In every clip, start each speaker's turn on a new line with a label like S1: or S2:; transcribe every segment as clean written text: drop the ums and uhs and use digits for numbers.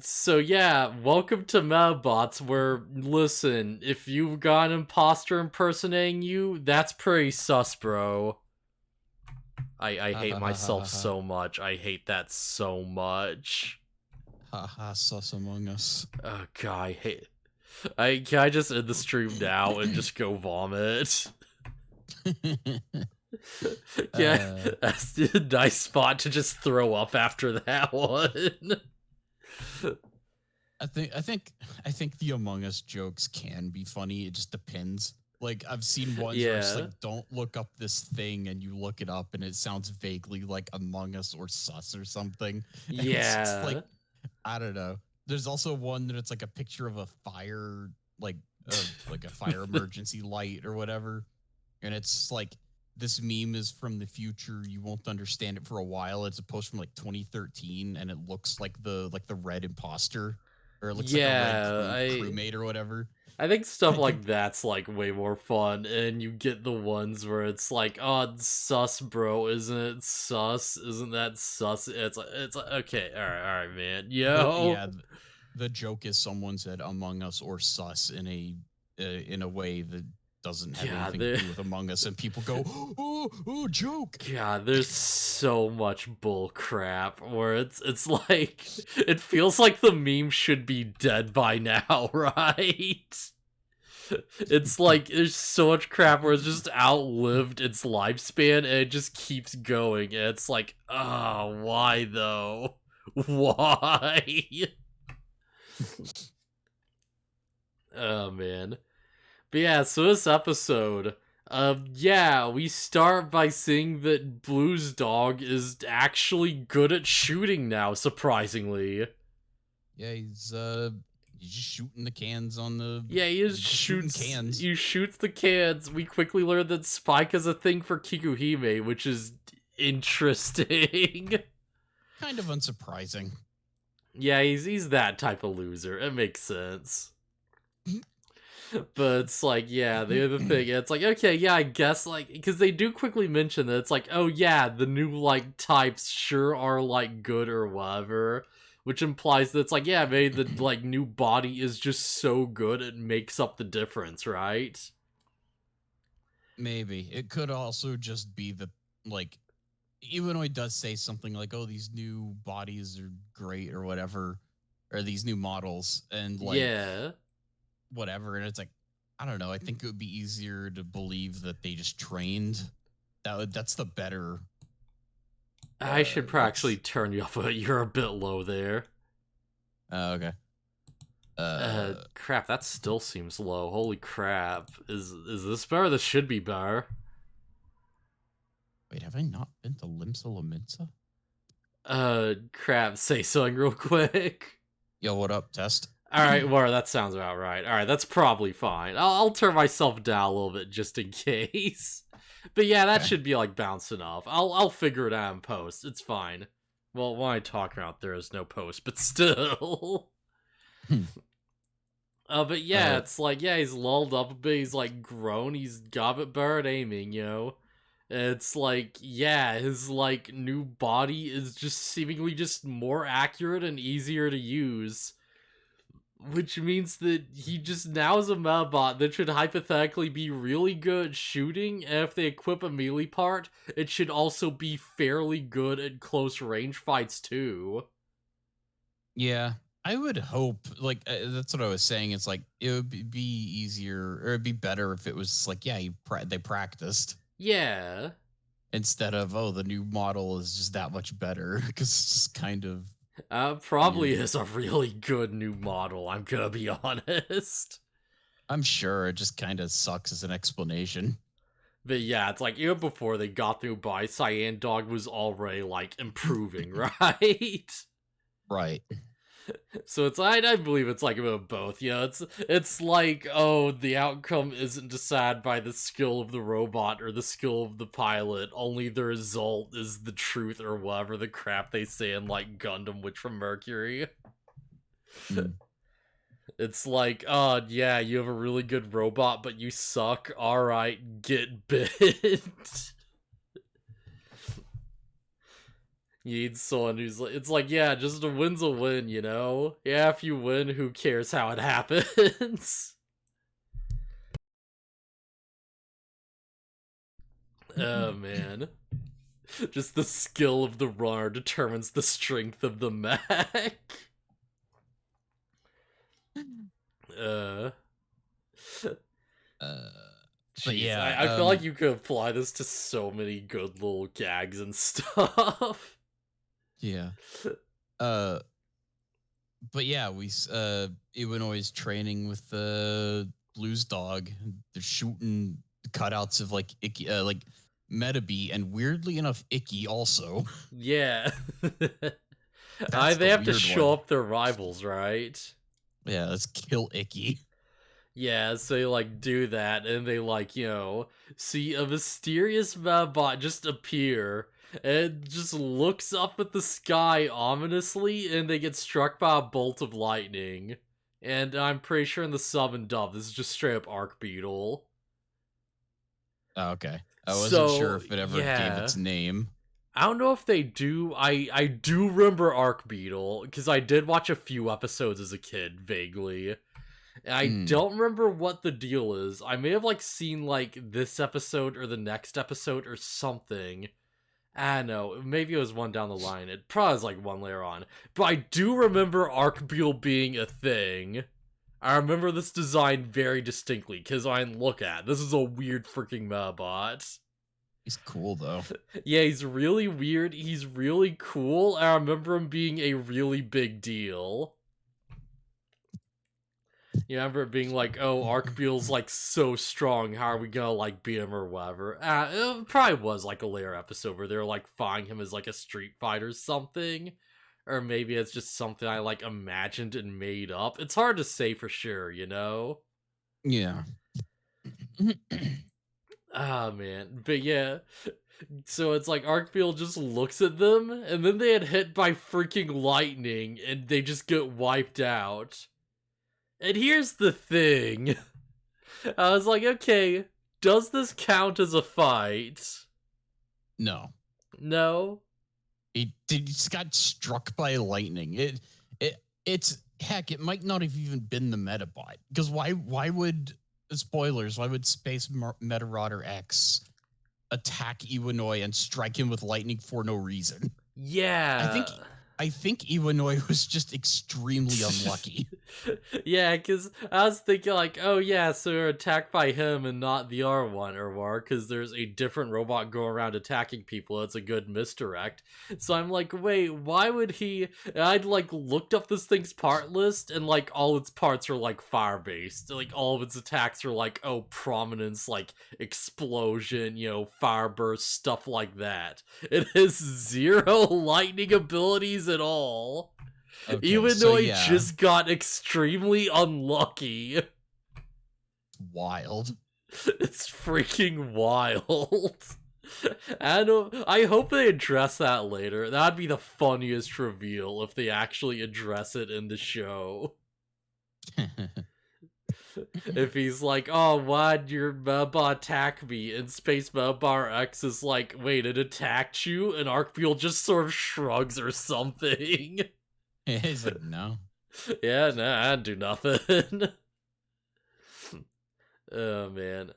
S1: So yeah, welcome to Medabots, where, listen, if you've got an imposter impersonating you, that's pretty sus, bro. I
S2: Ha
S1: hate
S2: ha ha ha
S1: myself
S2: ha ha.
S1: so much. I hate that so much.
S2: Ha ha, sus among us.
S1: Oh god, I hate... Can I just end the stream now and just go vomit? Yeah,
S2: uh,
S1: that's a nice spot to just throw up after that one.
S2: I think the Among Us jokes can be funny. It just depends. Like I've seen ones where it's just
S1: Yeah.
S2: like, don't look up this thing, and you look it up, and it sounds vaguely like Among Us or Sus or something. And it's just like,
S1: Yeah.
S2: I don't know. There's also one that it's like a picture of a fire, like like a fire emergency light or whatever, and it's like this meme is from the future. You won't understand it for a while. It's a post from like 2013, and it looks like the red imposter, or it looks like a red
S1: Yeah,
S2: crewmate or whatever.
S1: I think stuff
S2: I
S1: like
S2: think
S1: that's like way more fun, and you get the ones where it's like, oh, it's sus, bro, isn't it sus? Isn't that sus? It's like okay, all right, man,
S2: the
S1: yo,
S2: yeah the joke is someone said Among Us or Sus in a way that doesn't have
S1: God,
S2: anything to do with Among Us, and people go, oh, joke.
S1: God, there's so much bull crap where it's like it feels like the meme should be dead by now, right? It's like there's so much crap where it's just outlived its lifespan and it just keeps going. And it's like, oh, why though? Why? Oh man. But yeah, so this episode, yeah, we start by seeing that Blue's dog is actually good at shooting now, surprisingly.
S2: Yeah, he's just shooting the cans on the
S1: Yeah,
S2: he's just shooting cans.
S1: he shoots the cans. We quickly learn that Spike is a thing for Kikuhime, which is interesting.
S2: Kind of unsurprising.
S1: Yeah, he's that type of loser. It makes sense. But it's like, yeah, the other thing, it's like, okay, yeah, I guess, like, because they do quickly mention that it's like, oh yeah, the new, like, types sure are, like, good or whatever, which implies that it's like, yeah, maybe the, like, new body is just so good it makes up the difference, right?
S2: Maybe it could also just be the like, even though he does say something like, "Oh, these new bodies are great" or whatever, or these new models, and like
S1: Yeah.
S2: whatever, and it's like, I don't know. I think it would be easier to believe that they just trained. That's the better.
S1: I should probably actually
S2: That's
S1: turn you up, but you're a bit low there.
S2: okay. Uh,
S1: Crap, that still seems low. Holy crap. Is this better? This should be better.
S2: wait, have I not been to Limsa Laminsa?
S1: Crap, say something real quick.
S2: Yo, what up, test?
S1: Alright, well, that sounds about right. Alright, that's probably fine. I'll turn myself down a little bit just in case. But yeah, that
S2: Okay.
S1: should be, like, bouncing off. I'll figure it out in post. It's fine. Well, when I talk about there is no post, but still. But yeah, it's like, yeah, he's lulled up a bit, he's, like, grown, he's got a bit better at aiming, yo. It's like, yeah, his, like, new body is just seemingly just more accurate and easier to use. Which means that he just now is a Medabot that should hypothetically be really good at shooting, and if they equip a melee part, it should also be fairly good at close range fights too.
S2: Yeah, I would hope. Like that's what I was saying. It's like it would be easier, or it'd be better if it was like, yeah, they practiced
S1: Yeah.
S2: instead of, oh, the new model is just that much better, because it's just kind of
S1: Probably
S2: weird.
S1: is a really good new model, I'm gonna be honest.
S2: I'm sure it just kind of sucks as an explanation.
S1: But yeah, it's like even before they got through by Cyan Dog was already like improving, right?
S2: Right.
S1: So it's I believe it's like about both. You know, it's like, oh, the outcome isn't decided by the skill of the robot or the skill of the pilot. Only the result is the truth or whatever the crap they say in like Gundam Witch from Mercury.
S2: Mm.
S1: It's like, oh yeah, you have a really good robot, but you suck. Alright, get bit. You need someone who's like, it's like, yeah, just a win's a win, you know? Yeah, if you win, who cares how it happens? Oh, man. Just the skill of the runner determines the strength of the mech. Uh,
S2: Uh, but
S1: Jeez,
S2: yeah,
S1: I feel like you could apply this to so many good little gags and stuff.
S2: yeah. Uh, but yeah, Iwanoi's training with the Blues dog. They're shooting cutouts of like Icky, like Medabots, and weirdly enough, Icky also.
S1: Yeah.
S2: That's
S1: They
S2: the
S1: have to
S2: weird
S1: show
S2: one.
S1: up their rivals, right?
S2: Yeah, let's kill Icky.
S1: Yeah, so they like do that, and they like, see a mysterious Medabot just appear, and just looks up at the sky ominously, and they get struck by a bolt of lightning. And I'm pretty sure in the sub and dub, this is just straight up Arc Beetle.
S2: Oh, okay. I wasn't sure
S1: So
S2: if it ever gave
S1: yeah,
S2: its name.
S1: I don't know if they do. I do remember Arc Beetle because I did watch a few episodes as a kid vaguely. I
S2: Hmm.
S1: don't remember what the deal is. I may have like seen like this episode or the next episode or something. I don't know. Maybe it was one down the line. It probably was like one later on. But I do remember Arc Beetle being a thing. I remember this design very distinctly because I look at this is a weird freaking Medabot.
S2: He's cool though.
S1: Yeah, he's really weird. He's really cool. I remember him being a really big deal. You remember it being like, oh, Arcbeel's like so strong. How are we gonna like beat him or whatever? It probably was like a later episode where they're like fighting him as like a Street Fighter or something. Or maybe it's just something I like imagined and made up. It's hard to say for sure, you know?
S2: Yeah.
S1: Ah, man. But yeah. So it's like Arcbeel just looks at them, and then they get hit by freaking lightning, and they just get wiped out. And here's the thing. I was like, okay, does this count as a fight?
S2: No.
S1: No?
S2: He just got struck by lightning. It's heck, it might not have even been the Metabot. Because why would spoilers, why would Space Medarotter X attack Iwanoi and strike him with lightning for no reason? I
S1: Yeah.
S2: think I think Iwanoi was just extremely unlucky.
S1: Yeah, because I was thinking, like, oh, yeah, so you're attacked by him and not the R1 or war, because there's a different robot going around attacking people. It's a good misdirect. So I'm like, wait, why would he? And I'd, like, looked up this thing's part list, and, like, all its parts are, like, fire based. Like, all of its attacks are, like, oh, prominence, like, explosion, fire burst, stuff like that. It has zero lightning abilities at all.
S2: Okay,
S1: Even
S2: so
S1: though I
S2: yeah,
S1: just got extremely unlucky.
S2: wild.
S1: It's freaking wild. I hope they address that later. That'd be the funniest reveal if they actually address it in the show. If he's like, oh, why'd your Meba attack me? And Space Medabotter X is like, wait, it attacked you? And Arcbeal just sort of shrugs or something.
S2: He's like, no.
S1: Yeah, nah, I do nothing. Oh, man.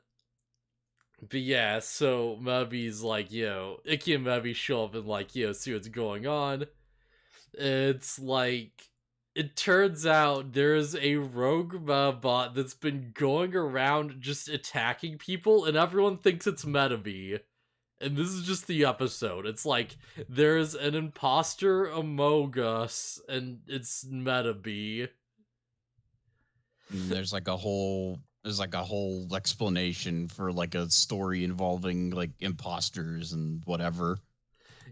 S1: But yeah, so Mebi's like, Icky and Mebi show up and like, see what's going on. It's like, it turns out there's a rogue bot that's been going around just attacking people, and everyone thinks it's Medabi. And this is just the episode. It's like, there's an imposter among us, and it's Medabi.
S2: And there's like a whole explanation for like a story involving like imposters and whatever.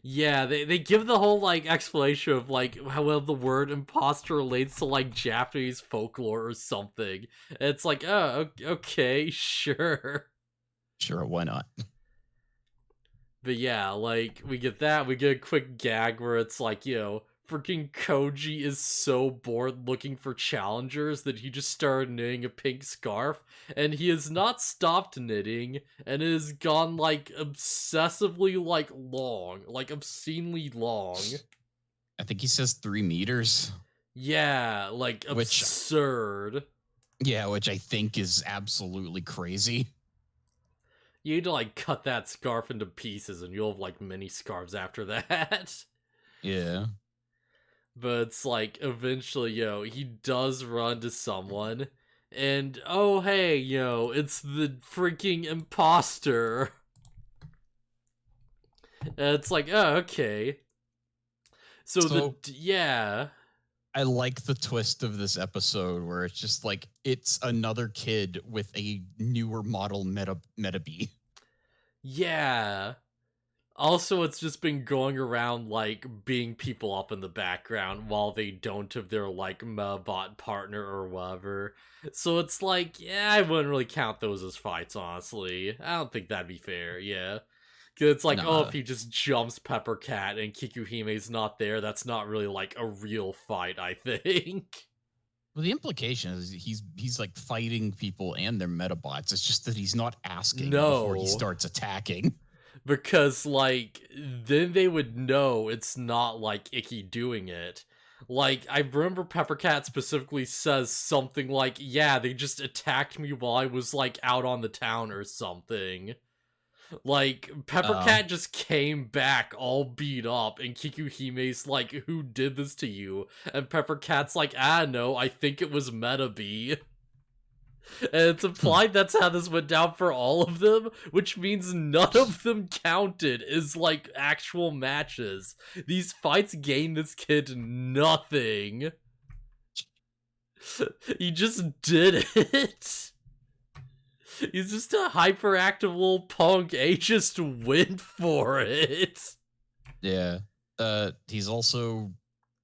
S1: Yeah, they give the whole like explanation of like how well the word imposter relates to like Japanese folklore or something. And it's like, oh, okay, sure.
S2: Sure, why not?
S1: But yeah, like we get that, we get a quick gag where it's like, freaking Koji is so bored looking for challengers that he just started knitting a pink scarf, and he has not stopped knitting, and it has gone, like, obsessively, like, long. Like, obscenely long.
S2: I think he says 3 meters.
S1: Yeah, like, absurd.
S2: Which I think is absolutely crazy.
S1: You need to, like, cut that scarf into pieces, and you'll have, like, mini scarves after that.
S2: Yeah.
S1: But it's like, eventually, he does run to someone, and, oh, hey, it's the freaking imposter. And it's like, oh, okay. So yeah.
S2: I like the twist of this episode where it's just like, it's another kid with a newer model Metabee.
S1: Yeah. Also, it's just been going around, like, being people up in the background while they don't have their, like, Medabot partner or whatever. So it's like, yeah, I wouldn't really count those as fights, honestly. I don't think that'd be fair, yeah. Because it's like, oh, if he just jumps Pepper Cat and Kikuhime's not there, that's not really, like, a real fight, I think.
S2: Well, the implication is he's like fighting people and their Medabots. It's just that he's not asking before he starts attacking.
S1: Because, like, then they would know it's not, like, Icky doing it. Like, I remember Peppercat specifically says something like, yeah, they just attacked me while I was, like, out on the town or something. Like, Peppercat just came back all beat up, and Kikuhime's like, who did this to you? And Peppercat's like, no, I think it was Metabee. And it's implied that's how this went down for all of them, which means none of them counted as, like, actual matches. These fights gain this kid nothing. He just did it. He's just a hyperactive little punk. He just went for it.
S2: Yeah. He's also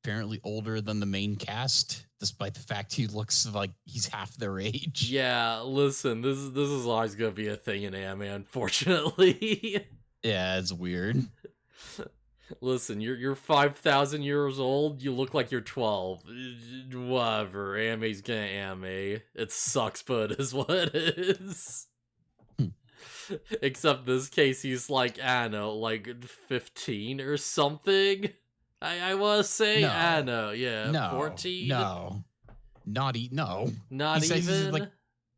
S2: apparently older than the main cast, despite the fact he looks like he's half their age.
S1: Yeah, listen, this is always gonna be a thing in anime, unfortunately.
S2: Yeah, it's weird.
S1: Listen, you're 5,000 years old, you look like you're 12. Whatever, anime's gonna anime. It sucks, but it is what it is. Except this case, he's like, I don't know, like 15 or something? I want to say,
S2: no.
S1: I don't know, yeah,
S2: no,
S1: 14?
S2: No. Not
S1: Not even?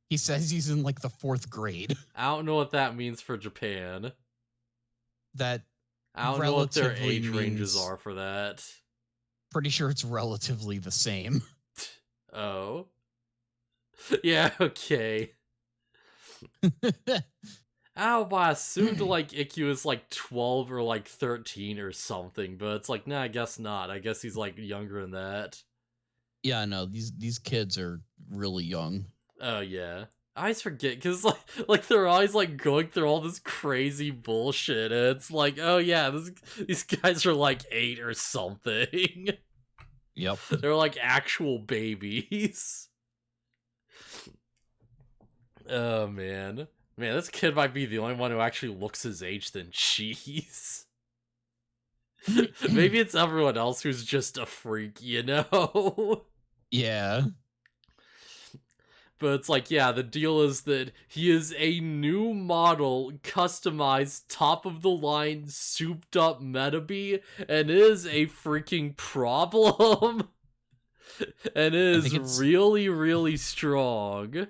S2: He says he's in, like, the 4th grade.
S1: I don't know what that means for Japan.
S2: That
S1: I don't know what their age ranges are for that.
S2: Pretty sure it's relatively the same.
S1: Oh. Yeah, okay. I assumed, like, Ikkyu is, like, 12 or, like, 13 or something, but it's like, nah, I guess not. I guess he's, like, younger than that.
S2: Yeah, no, these kids are really young.
S1: Oh, yeah. I always forget, because, like, they're always, like, going through all this crazy bullshit, and it's like, oh, yeah, these guys are, like, 8 or something.
S2: Yep.
S1: They're, like, actual babies. Oh, man. Man, this kid might be the only one who actually looks his age than cheese. Maybe it's everyone else who's just a freak, you know?
S2: Yeah.
S1: But it's like, yeah, the deal is that he is a new model, customized, top-of-the-line, souped-up Metabee, and it is a freaking problem. And it is really, really strong.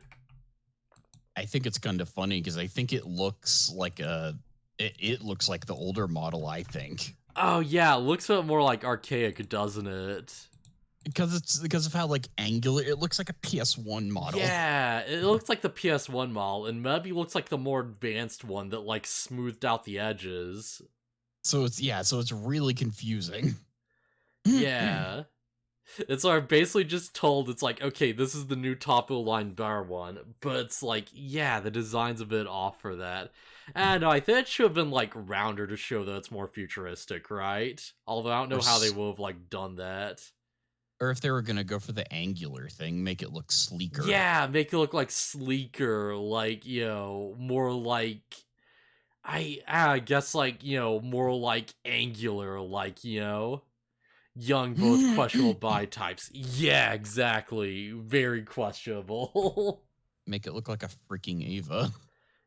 S2: I think it's kind of funny because I think it looks like it looks like the older model, I think.
S1: Oh yeah, it looks a bit more like archaic, doesn't it?
S2: Because of how, like, angular it looks, like a PS1 model.
S1: Yeah, it looks like the PS1 model, and Mebi looks like the more advanced one that, like, smoothed out the edges.
S2: So it's really confusing.
S1: Yeah. It's like basically just told, it's like, okay, this is the new top of the line bar one, but it's like, yeah, the design's a bit off for that. And I think it should have been, like, rounder to show that it's more futuristic, right? Although I don't know how they would have, like, done that.
S2: Or if they were gonna go for the angular thing, make it look sleeker.
S1: Yeah, make it look like sleeker, like, more like, I guess, like, more like angular, like, Young, both questionable buy types. Yeah, exactly. Very questionable.
S2: Make it look like a freaking Ava.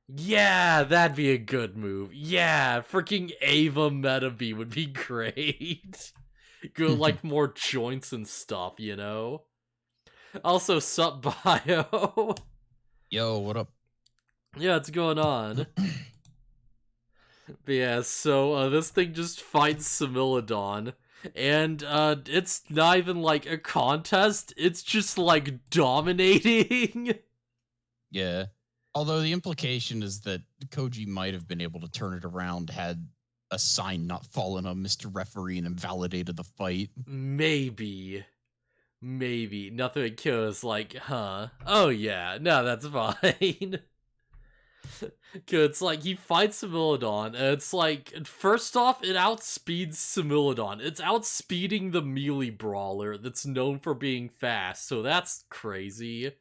S1: Yeah, that'd be a good move. Yeah, freaking Ava Metabee would be great. Go like more joints and stuff, you know? Also, sup bio.
S2: Yo, what up?
S1: Yeah, what's going on? But yeah, so this thing just fights Similodon. And it's not even like a contest, it's just like dominating.
S2: Yeah. Although the implication is that Koji might have been able to turn it around had a sign not fallen on Mr. Referee and invalidated the fight.
S1: Maybe. Nothing kills like, huh? Oh yeah, no, that's fine. It's like he fights Similodon, and it's like, first off, it outspeeds Similodon. It's outspeeding the melee brawler that's known for being fast, so that's crazy.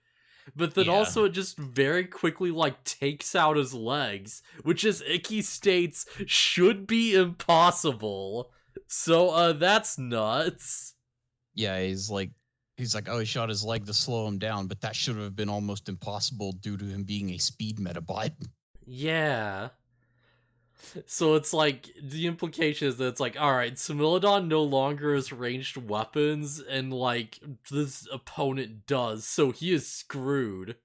S1: But then
S2: Yeah.
S1: also it just very quickly like takes out his legs, which as Icky states should be impossible. So that's nuts.
S2: Yeah, he's like, oh, he shot his leg to slow him down, but that should have been almost impossible due to him being a speed Medabot.
S1: Yeah. So it's like, the implication is that it's like, alright, Similodon no longer has ranged weapons, and like, this opponent does, so he is screwed.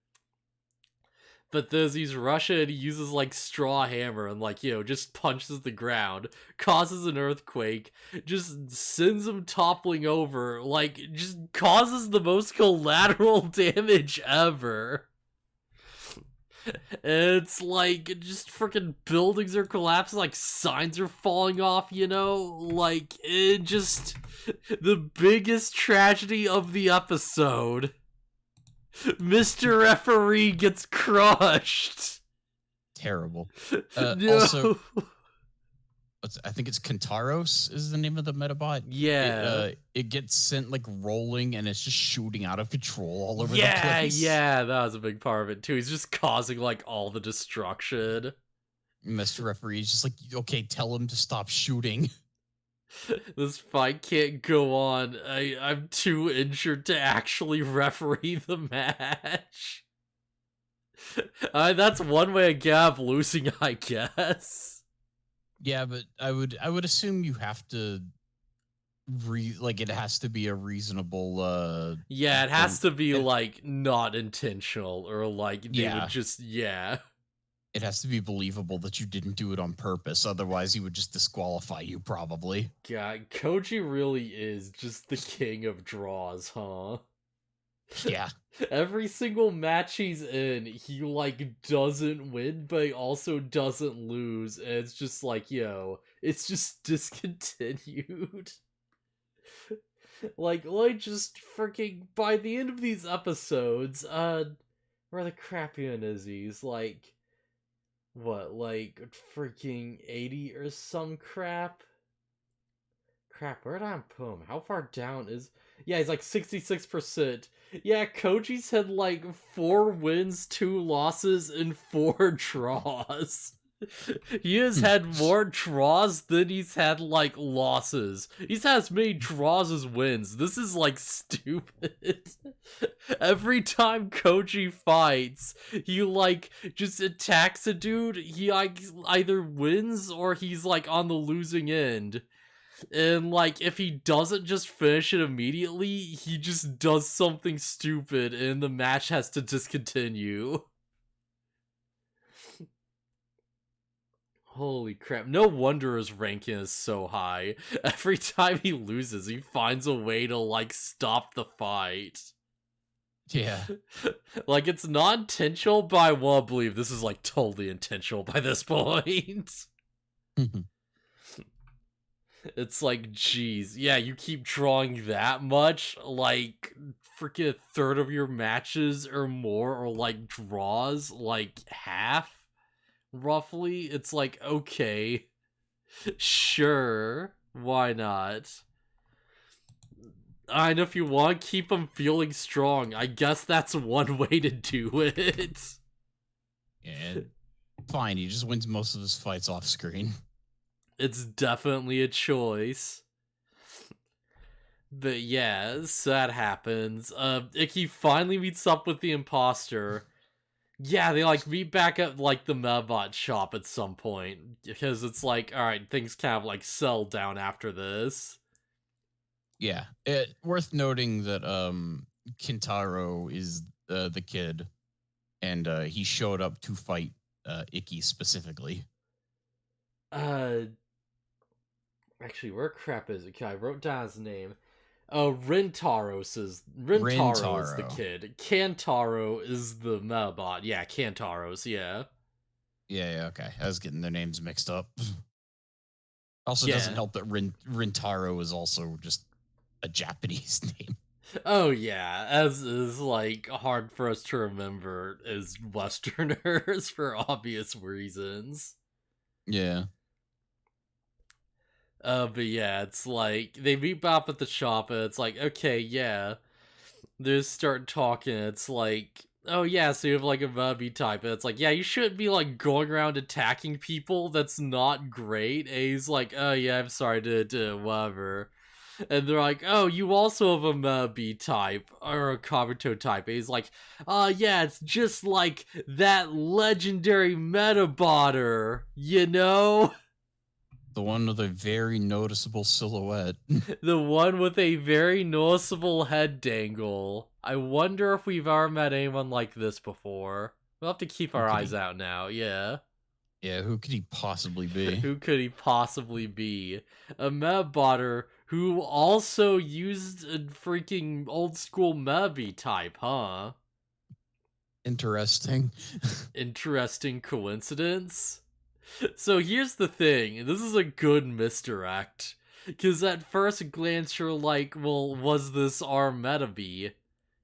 S1: But there's he's Russia and he uses like straw hammer and like, just punches the ground, causes an earthquake, just sends him toppling over, like, just causes the most collateral damage ever. It's like, just freaking buildings are collapsing, like signs are falling off, like, it just, the biggest tragedy of the episode. Mr. Referee gets crushed.
S2: Terrible.
S1: No.
S2: Also, I think it's Kantaros is the name of the Medabot.
S1: Yeah.
S2: It gets sent like rolling and it's just shooting out of control all over the place.
S1: Yeah, that was a big part of it too. He's just causing like all the destruction.
S2: Mr. Referee is just like, okay, tell him to stop shooting.
S1: This fight can't go on. I'm too injured to actually referee the match. That's one way of Gab losing, I guess.
S2: Yeah, but I would assume you have to it has to be a reasonable
S1: Yeah, it has to be like not intentional, or like they would just
S2: it has to be believable that you didn't do it on purpose. Otherwise, he would just disqualify you, probably.
S1: God, Koji really is just the king of draws, huh?
S2: Yeah.
S1: Every single match he's in, he, like, doesn't win, but he also doesn't lose. And it's just like, it's just discontinued. like, just freaking, by the end of these episodes, where the crappian is he's, like, what, like, freaking 80 or some crap? Crap, where did I put him? How far down is... Yeah, he's like 66%. Yeah, Koji's had like 4 wins, 2 losses, and 4 draws. He has had more draws than he's had, like, losses. He's had as many draws as wins. This is, like, stupid. Every time Koji fights, he, like, just attacks a dude. He, like, either wins or he's, like, on the losing end. And, like, if he doesn't just finish it immediately, he just does something stupid and the match has to discontinue. Holy crap. No wonder his ranking is so high. Every time he loses, he finds a way to, like, stop the fight.
S2: Yeah.
S1: Like, it's not intentional, but I want to believe this is, like, totally intentional by this point. It's like, geez, yeah, you keep drawing that much, like, freaking a third of your matches or more, or, like, draws, like, half? Roughly, it's like, okay, sure, why not? And if you want to keep him feeling strong, I guess that's one way to do it.
S2: Yeah, fine, he just wins most of his fights off screen.
S1: It's definitely a choice. But yeah, so that happens. Icky finally meets up with the imposter. Yeah, they like meet back at like the Medabot shop at some point because it's like, all right, things kind of like settle down after this.
S2: Yeah, worth noting that Kintaro is the kid, and he showed up to fight Icky specifically.
S1: Uh, Actually, where crap is it? Okay, I wrote down his name. Oh, Rintaro is the
S2: Rintaro.
S1: kid. Kantaro is the Medabot. Yeah, Kantaro's. Yeah.
S2: Yeah, okay. I was getting their names mixed up. Also,
S1: Yeah.
S2: doesn't help that Rintaro is also just a Japanese name.
S1: Oh yeah, as is like hard for us to remember as Westerners for obvious reasons.
S2: Yeah.
S1: But yeah, it's like they meet Bop at the shop, and it's like, okay, yeah, they just start talking. It's like, oh yeah, so you have like a Mubby type, and it's like, yeah, you shouldn't be like going around attacking people. That's not great. And he's like, oh yeah, I'm sorry to whatever. And they're like, oh, you also have a Mubby type, or a Kabuto type. And he's like, yeah, it's just like that legendary Metabotter, you know?
S2: The one with a very noticeable silhouette.
S1: The one with a very noticeable head dangle. I wonder if we've ever met anyone like this before. We'll have to keep our eyes out now, yeah.
S2: Yeah, who could he possibly be?
S1: Who could he possibly be? A Medabotter who also used a freaking old school Mebby type, huh?
S2: Interesting.
S1: Interesting coincidence. So here's the thing, this is a good misdirect. Because at first glance you're like, well, was this our Medaby?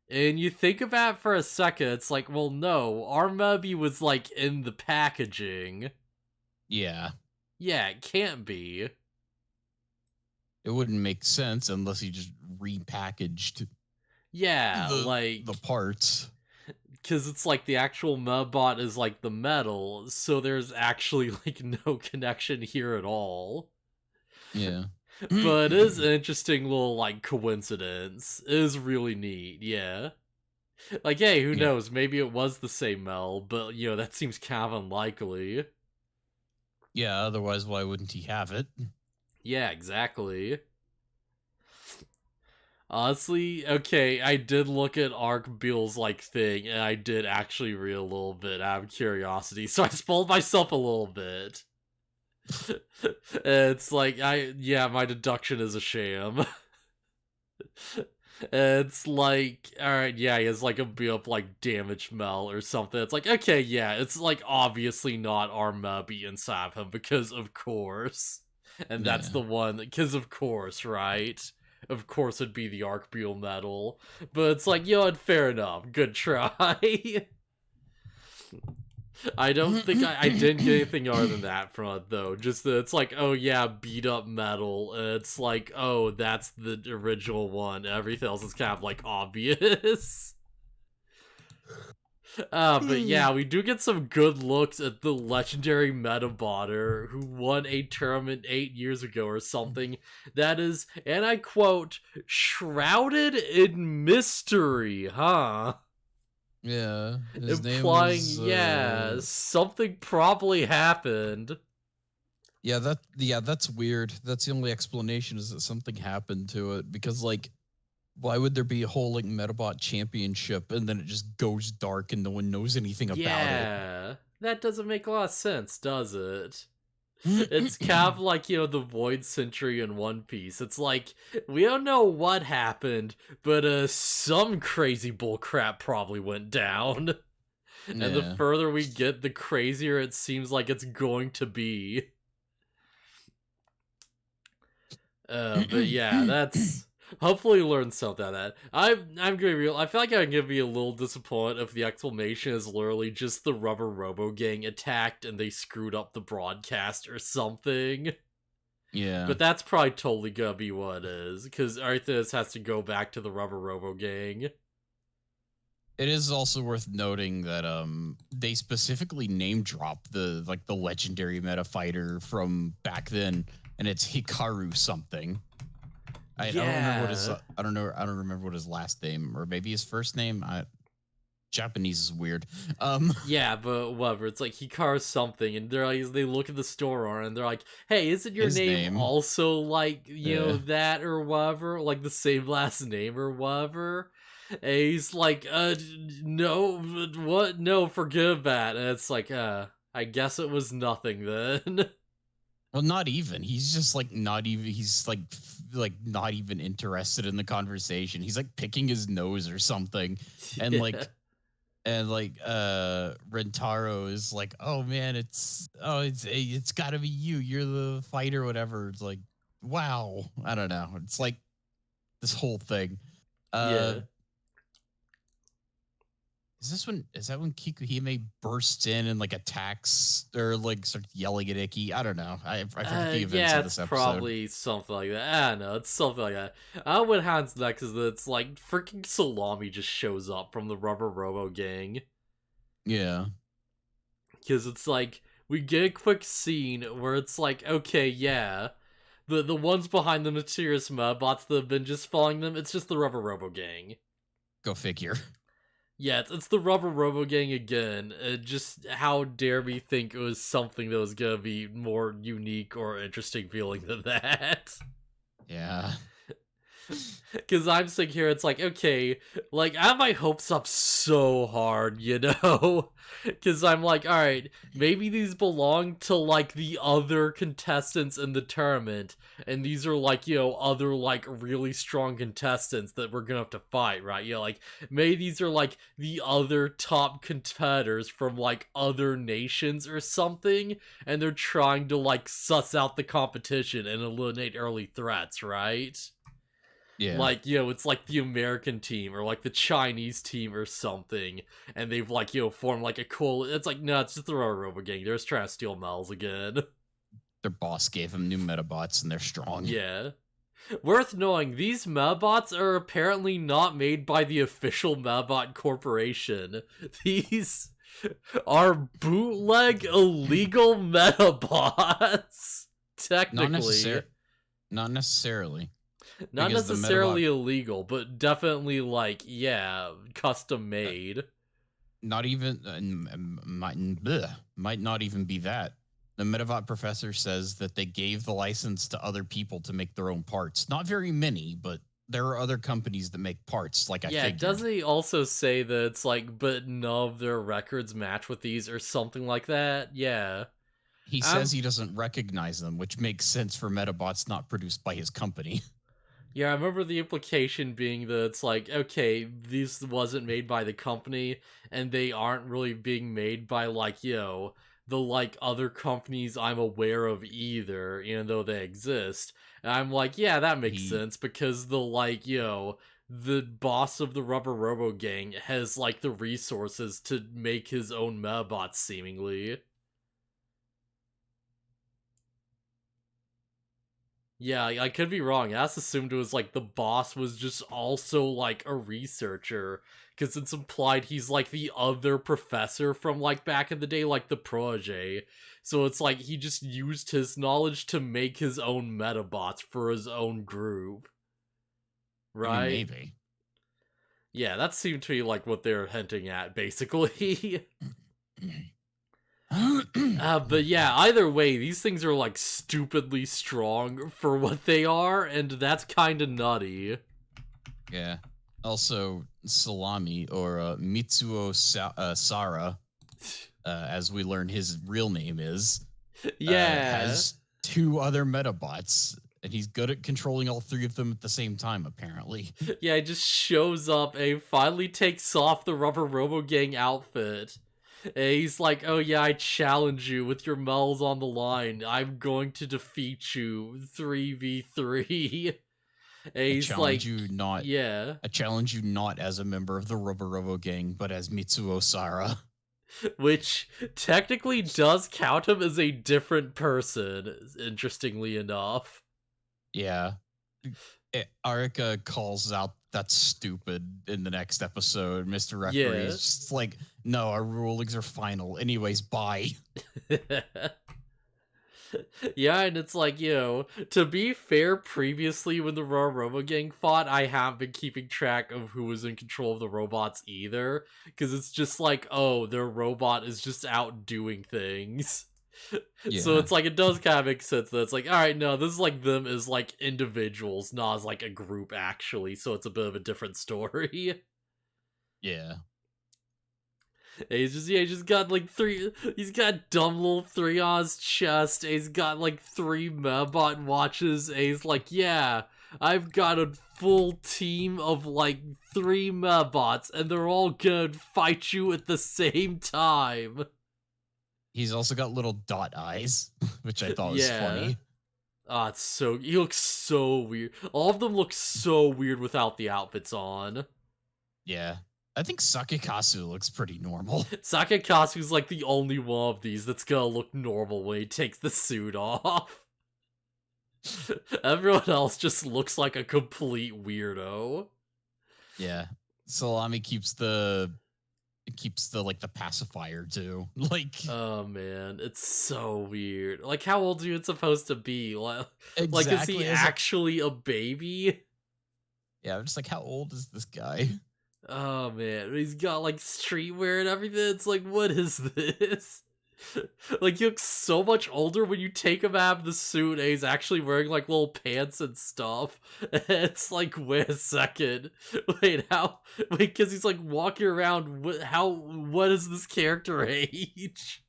S1: And you think about it for a second, it's like, well, no, our Medaby was like in the packaging.
S2: Yeah.
S1: Yeah, it can't be.
S2: It wouldn't make sense unless he just repackaged
S1: Yeah, like
S2: the parts.
S1: Because it's like the actual Medabot is like the metal, so there's actually like no connection here at all.
S2: Yeah.
S1: But it is an interesting little like coincidence. It is really neat, yeah. Like, hey, who knows? Maybe it was the same Mel, but you know, that seems kind of unlikely.
S2: Yeah, otherwise why wouldn't he have it?
S1: Yeah, exactly. Honestly, okay, I did look at Ark Beale's like thing, and I did actually read a little bit out of curiosity, so I spoiled myself a little bit. It's like my deduction is a sham. It's like, alright, yeah, he has like a beat up like damaged Mel or something. It's like, okay, yeah, it's like obviously not our Mubby inside of him because of course. And that's the one, because of course, right? Of course it'd be the Archbeal medal. But it's like, you know what, fair enough. Good try. I don't think I didn't get anything other than that from it, though. Just that it's like, oh yeah, beat up metal. And it's like, oh, that's the original one. Everything else is kind of like obvious. But yeah, we do get some good looks at the legendary Medabotter who won a tournament 8 years ago or something that is, and I quote, shrouded in mystery, huh?
S2: Yeah.
S1: Implying, yeah, something probably happened.
S2: Yeah, that's weird. That's the only explanation, is that something happened to it, because like, why would there be a whole like Medabot championship and then it just goes dark and no one knows anything about it?
S1: Yeah, that doesn't make a lot of sense, does it? It's kind of like, you know, the Void Century in One Piece. It's like, we don't know what happened, but some crazy bullcrap probably went down. And the further we get, the crazier it seems like it's going to be. But yeah, that's... Hopefully learn something out of that. I'm gonna be real. I feel like I'm gonna be a little disappointed if the explanation is literally just the Rubber Robo Gang attacked and they screwed up the broadcast or something.
S2: Yeah.
S1: But that's probably totally gonna be what it is, because everything has to go back to the Rubber Robo Gang.
S2: It is also worth noting that they specifically name drop the legendary meta fighter from back then, and it's Hikaru something. I don't remember what his
S1: Yeah.
S2: I don't remember what his last name or maybe his first name. Japanese is weird.
S1: Yeah, but whatever. It's like Hikaru's something, and they're like, they look at the store owner, and they're like, "Hey, isn't your
S2: His
S1: name
S2: name.
S1: also like
S2: Uh,
S1: that or whatever, like the same last name or whatever?" And he's like, no, what? No, forgive that." And it's like, I guess it was nothing then."
S2: well, not even. He's just like not even. He's like not even interested in the conversation. He's like picking his nose or something, and
S1: Yeah.
S2: Rentaro is like, oh man, it's got to be you. You're the fighter, whatever. It's like, wow, I don't know. It's like this whole thing. Uh,
S1: Yeah.
S2: is that when Kikuhime bursts in and like attacks or like starts yelling at Ikki? I don't know. I forget the events
S1: Yeah,
S2: of
S1: it's
S2: this episode.
S1: probably something like that. I don't know, it's something like that. What happens next is that it's like freaking Salami just shows up from the Rubber Robo gang.
S2: Yeah.
S1: Because it's like, we get a quick scene where it's like, okay, yeah, the ones behind the mysterious Medabots that have been just following them, it's just the Rubber Robo gang.
S2: Go figure.
S1: Yeah, it's the Rubber Robo gang again. Just how dare me think it was something that was gonna be more unique or interesting feeling than that.
S2: Yeah.
S1: Because I'm sitting here, it's like, okay, like, I have my hopes up so hard, you know? Because I'm like, alright, maybe these belong to, like, the other contestants in the tournament, and these are, like, other, like, really strong contestants that we're gonna have to fight, right? Like, maybe these are, like, the other top competitors from, like, other nations or something, and they're trying to, like, suss out the competition and eliminate early threats, right?
S2: Yeah.
S1: Like, it's like the American team or like the Chinese team or something, and they've like, formed like a cool. It's like, no, it's just the Robo Gang. They're just trying to steal Mel's again.
S2: Their boss gave them new Metabots and they're strong.
S1: Yeah. Worth knowing, these Medabots are apparently not made by the official Medabot Corporation. These are bootleg illegal Medabots.
S2: Not
S1: Technically.
S2: not necessarily.
S1: Not
S2: Because the Medabot
S1: necessarily illegal, but definitely like, yeah, custom
S2: uh,
S1: made.
S2: not even might not even be that. The Medabot professor says that they gave the license to other people to make their own parts. Not very many, but there are other companies that make parts, like I
S1: Yeah,
S2: figured.
S1: doesn't he also say that it's like, but none of their records match with these or something like that? Yeah.
S2: He says
S1: Um,
S2: he doesn't recognize them, which makes sense for Metabots not produced by his company.
S1: yeah, I remember the implication being that it's like, okay, this wasn't made by the company, and they aren't really being made by like, the like other companies I'm aware of either, even though they exist. And I'm like, yeah, that makes
S2: He
S1: sense because the like, the boss of the Rubber Robo gang has like the resources to make his own Medabots seemingly. Yeah, I could be wrong. I just assumed it was like the boss was just also like a researcher, because it's implied he's like the other professor from like back in the day, like the protege. So it's like he just used his knowledge to make his own Medabots for his own group,
S2: I mean,
S1: right?
S2: maybe.
S1: Yeah, that seemed to be like what they're hinting at, basically. But yeah, either way, these things are like stupidly strong for what they are, and that's kind of nutty.
S2: Yeah. Also, Salami or Mitsuo Sara, as we learn his real name is,
S1: Yeah.
S2: has two other Metabots, and he's good at controlling all three of them at the same time, apparently.
S1: Yeah, it just shows up and finally takes off the Rubber Robo Gang outfit. And he's like, oh yeah, I challenge you with your medals on the line. I'm going to defeat you 3v3. And
S2: I
S1: he's
S2: challenge
S1: like,
S2: you not.
S1: yeah.
S2: I challenge you not as a member of the Robo Robo gang, but as Mitsuo Sara.
S1: Which technically does count him as a different person, interestingly enough.
S2: Yeah. Arika calls out that's stupid in the next episode. Mr. Referee
S1: Yeah.
S2: is just like, no, our rulings are final. Anyways, bye.
S1: Yeah, and it's like, to be fair, previously when the Robo Gang fought, I haven't been keeping track of who was in control of the robots either, because it's just like, oh, their robot is just out doing things. So
S2: Yeah.
S1: it's like, it does kind of make sense that it's like, alright, no, this is like them as like individuals, not as like a group actually, so it's a bit of a different story.
S2: Yeah.
S1: And he's just got like he's got dumb little three on his chest, and he's got like three Medabot watches, and he's like, yeah, I've got a full team of like three Medabots, and they're all gonna fight you at the same time.
S2: He's also got little dot eyes, which I thought was
S1: Yeah.
S2: funny.
S1: Ah, he looks so weird. All of them look so weird without the outfits on.
S2: Yeah. I think Sakikasu looks pretty normal.
S1: Sakakasu's like the only one of these that's gonna look normal when he takes the suit off. Everyone else just looks like a complete weirdo.
S2: Yeah. Salami keeps the like the pacifier too. Like,
S1: Oh man, it's so weird. Like, how old are you supposed to be? Like is he
S2: exactly
S1: actually a baby?
S2: yeah, I'm just like, how old is this guy?
S1: Oh man, he's got like streetwear and everything. It's like, what is this? Like, he looks so much older when you take him out of the suit and he's actually wearing like little pants and stuff. It's like, wait a second. Wait, how? Wait, because he's like walking around. What is this character age?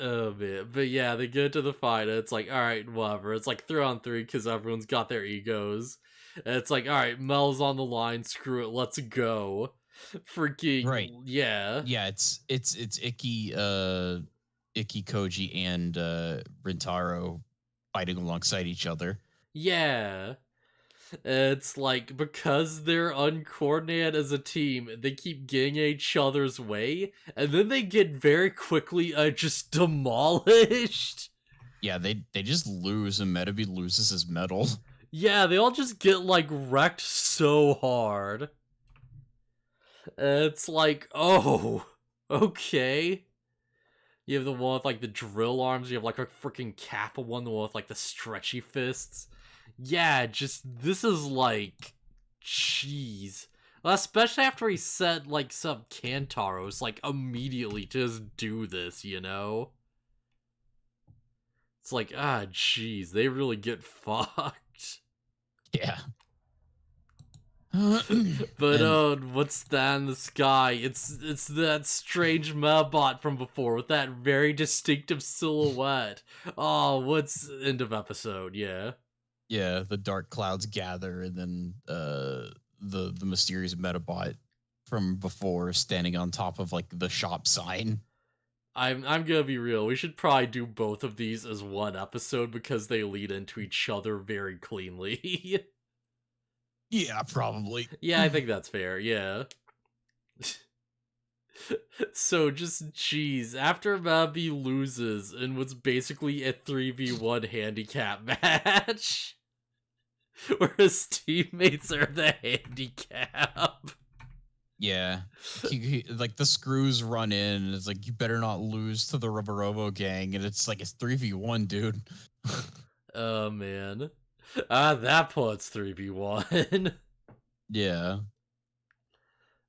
S1: Oh man, but yeah, they get to the fight and it's like, alright, whatever. It's like 3-on-3 because everyone's got their egos. And it's like, alright, Mel's on the line, screw it, let's go. Freaking
S2: Right.
S1: yeah.
S2: Yeah, it's Ikki, Ikki, Koji, and Rintaro fighting alongside each other.
S1: Yeah. It's like, because they're uncoordinated as a team, they keep getting in each other's way, and then they get very quickly just demolished.
S2: Yeah, they just lose, and Metabee loses his medal.
S1: Yeah, they all just get like wrecked so hard. It's like, oh, okay. You have the one with like the drill arms, you have like a freaking Kappa one, the one with like the stretchy fists. Yeah, just this is like, jeez. Especially after he said like some Kantaros, like immediately just do this, you know? It's like, jeez, they really get fucked.
S2: Yeah.
S1: But what's that in the sky? It's that strange Medabot from before with that very distinctive silhouette. Oh, what's end of episode? Yeah.
S2: Yeah, the dark clouds gather, and then the mysterious Metabot from before standing on top of like the shop sign.
S1: I'm gonna be real. We should probably do both of these as one episode because they lead into each other very cleanly.
S2: Yeah, probably.
S1: Yeah, I think that's fair. Yeah. So just jeez, after Mabi loses in what's basically a 3v1 handicap match, where his teammates are the handicap.
S2: Yeah, like the screws run in, and it's like, you better not lose to the Robo gang, and it's like, it's 3v1, dude.
S1: Oh man, that puts 3v1.
S2: Yeah.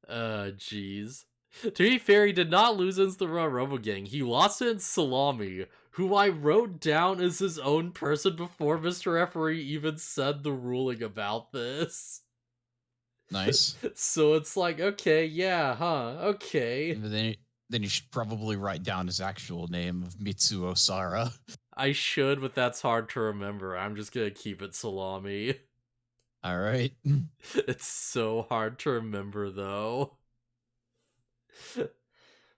S1: Jeez. To be fair, he did not lose against the Robo Gang. He lost against Salami, who I wrote down as his own person before Mr. Referee even said the ruling about this.
S2: Nice.
S1: So it's like, okay, yeah, huh, okay.
S2: But then you should probably write down his actual name of Mitsuo Sara.
S1: I should, but that's hard to remember. I'm just gonna keep it Salami.
S2: All right.
S1: It's so hard to remember, though.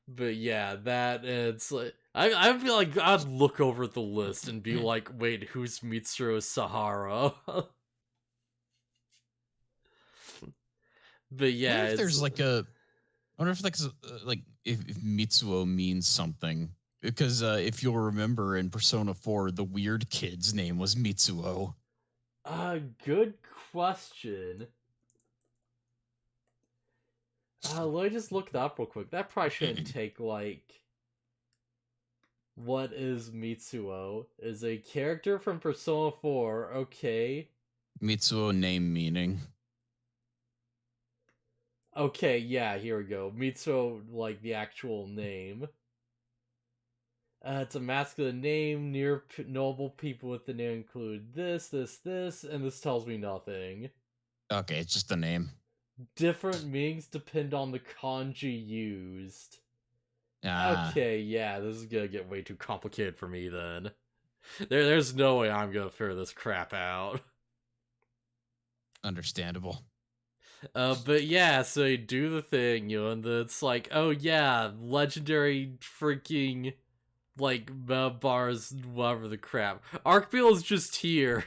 S1: But yeah, it's like, I feel like I'd look over the list and be like, wait, who's Mitsuru Sahara? But yeah,
S2: I wonder if there's like I wonder if like if Mitsuo means something, because if you'll remember in Persona 4, the weird kid's name was Mitsuo.
S1: Good question. Let me just look it up real quick. That probably shouldn't take like What is Mitsuo? Is a character from Persona 4. Okay.
S2: Mitsuo name meaning.
S1: Okay, yeah, here we go. Mitsuo, like the actual name. It's a masculine name. Near noble people with the name include this, and this tells me nothing.
S2: Okay, it's just a name.
S1: Different meanings depend on the kanji used.
S2: Ah,
S1: Okay, yeah, this is gonna get way too complicated for me then. There's no way I'm gonna figure this crap out.
S2: understandable.
S1: But yeah, so you do the thing, and it's like, oh yeah, legendary freaking, like, bars, whatever the crap. Arkbeal is just here,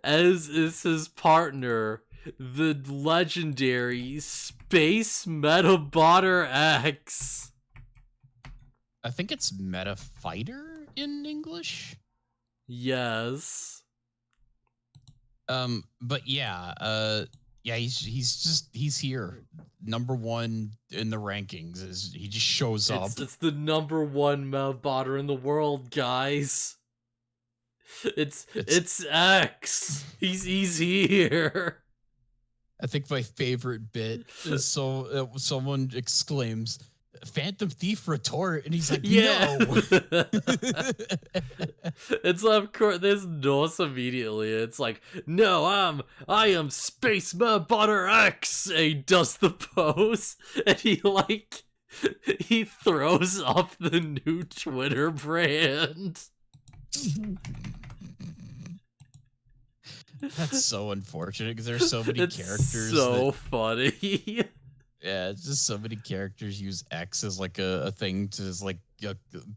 S1: as is his partner, the legendary Space Metabotter X.
S2: I think it's Meta Fighter in English.
S1: Yes.
S2: But yeah, he's here. Number 1 in the rankings. He just shows up.
S1: It's the number 1 Medabotter in the world, guys. It's X. He's here.
S2: I think my favorite bit is someone exclaims, "Phantom Thief retort," and he's like,
S1: yeah.
S2: "No."
S1: It's of course there's Norse immediately. It's like, no, I am Space Medabotter X. And he does the pose, and he throws up the new Twitter brand.
S2: That's so unfortunate because there's so many characters.
S1: So funny.
S2: Yeah, it's just so many characters use X as like a thing to just like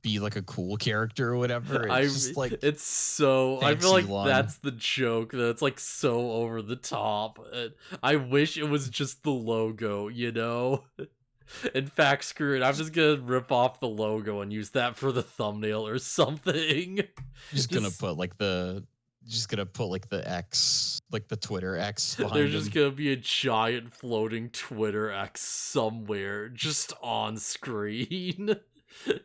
S2: be like a cool character or whatever. It's just like
S1: it's so. I feel like
S2: Elon.
S1: that's the joke. That it's like so over the top. I wish it was just the logo. In fact, screw it. I'm just gonna rip off the logo and use that for the thumbnail or something.
S2: Just gonna put like the X, like the Twitter X behind
S1: There's just gonna be a giant floating Twitter X somewhere, just on screen.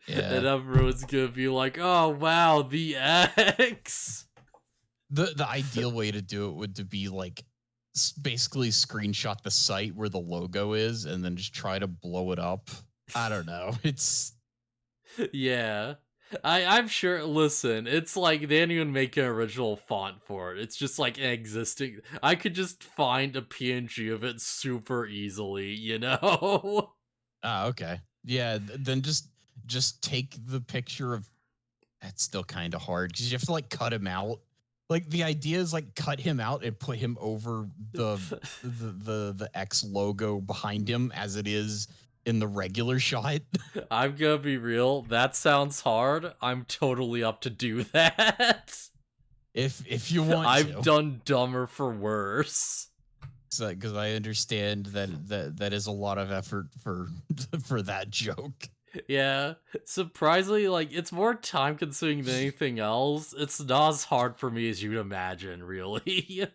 S2: Yeah.
S1: And everyone's gonna be like, oh wow, the X.
S2: The ideal way to do it would to be like basically screenshot the site where the logo is and then just try to blow it up. I don't know. It's
S1: yeah. I'm sure, listen, it's like they didn't even make an original font for it. It's just like an existing. I could just find a PNG of it super easily,
S2: Ah, okay. Yeah, then just take the picture of. That's still kind of hard because you have to like cut him out. Like the idea is like cut him out and put him over the X logo behind him as it is in the regular shot.
S1: I'm gonna be real. That sounds hard. I'm totally up to do that.
S2: If you want,
S1: I've done dumber for worse.
S2: Because I understand that is a lot of effort for that joke.
S1: Yeah, surprisingly, like, it's more time consuming than anything else. It's not as hard for me as you'd imagine, really.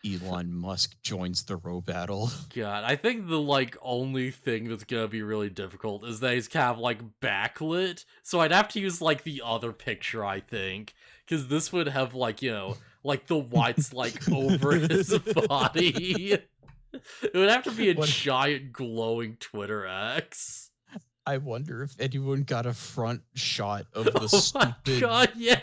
S2: Elon Musk joins the row battle.
S1: God, I think the, like, only thing that's gonna be really difficult is that he's kind of, like, backlit. So I'd have to use, like, the other picture, I think. Because this would have, like, like, the whites, like, over his body. It would have to be a giant glowing Twitter X.
S2: I wonder if anyone got a front shot of the stupid
S1: God, yeah.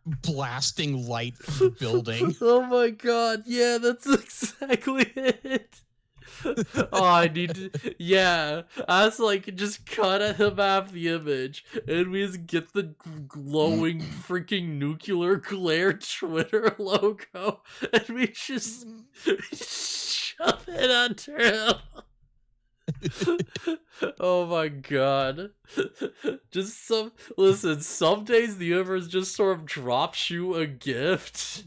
S2: blasting light from the building.
S1: Oh my god, yeah, that's exactly it. Oh, I need to, yeah, I was like, just cut him off the image, and we just get the glowing freaking nuclear glare Twitter logo, and we just shove it under him. Oh my god. Listen, some days the universe just sort of drops you a gift.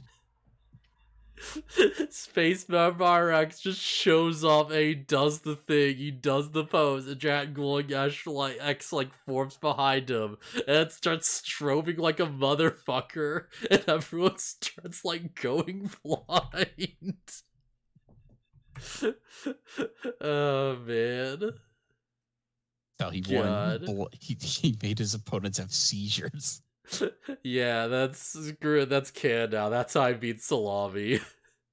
S1: Space Medabotter X just shows up and he does the thing, he does the pose, and giant glowing X forms behind him, and it starts strobing like a motherfucker, and everyone starts like going blind. Oh man.
S2: How he won.
S1: God.
S2: He made his opponents have seizures.
S1: Yeah, that's good. That's canon now. That's how I beat Salami.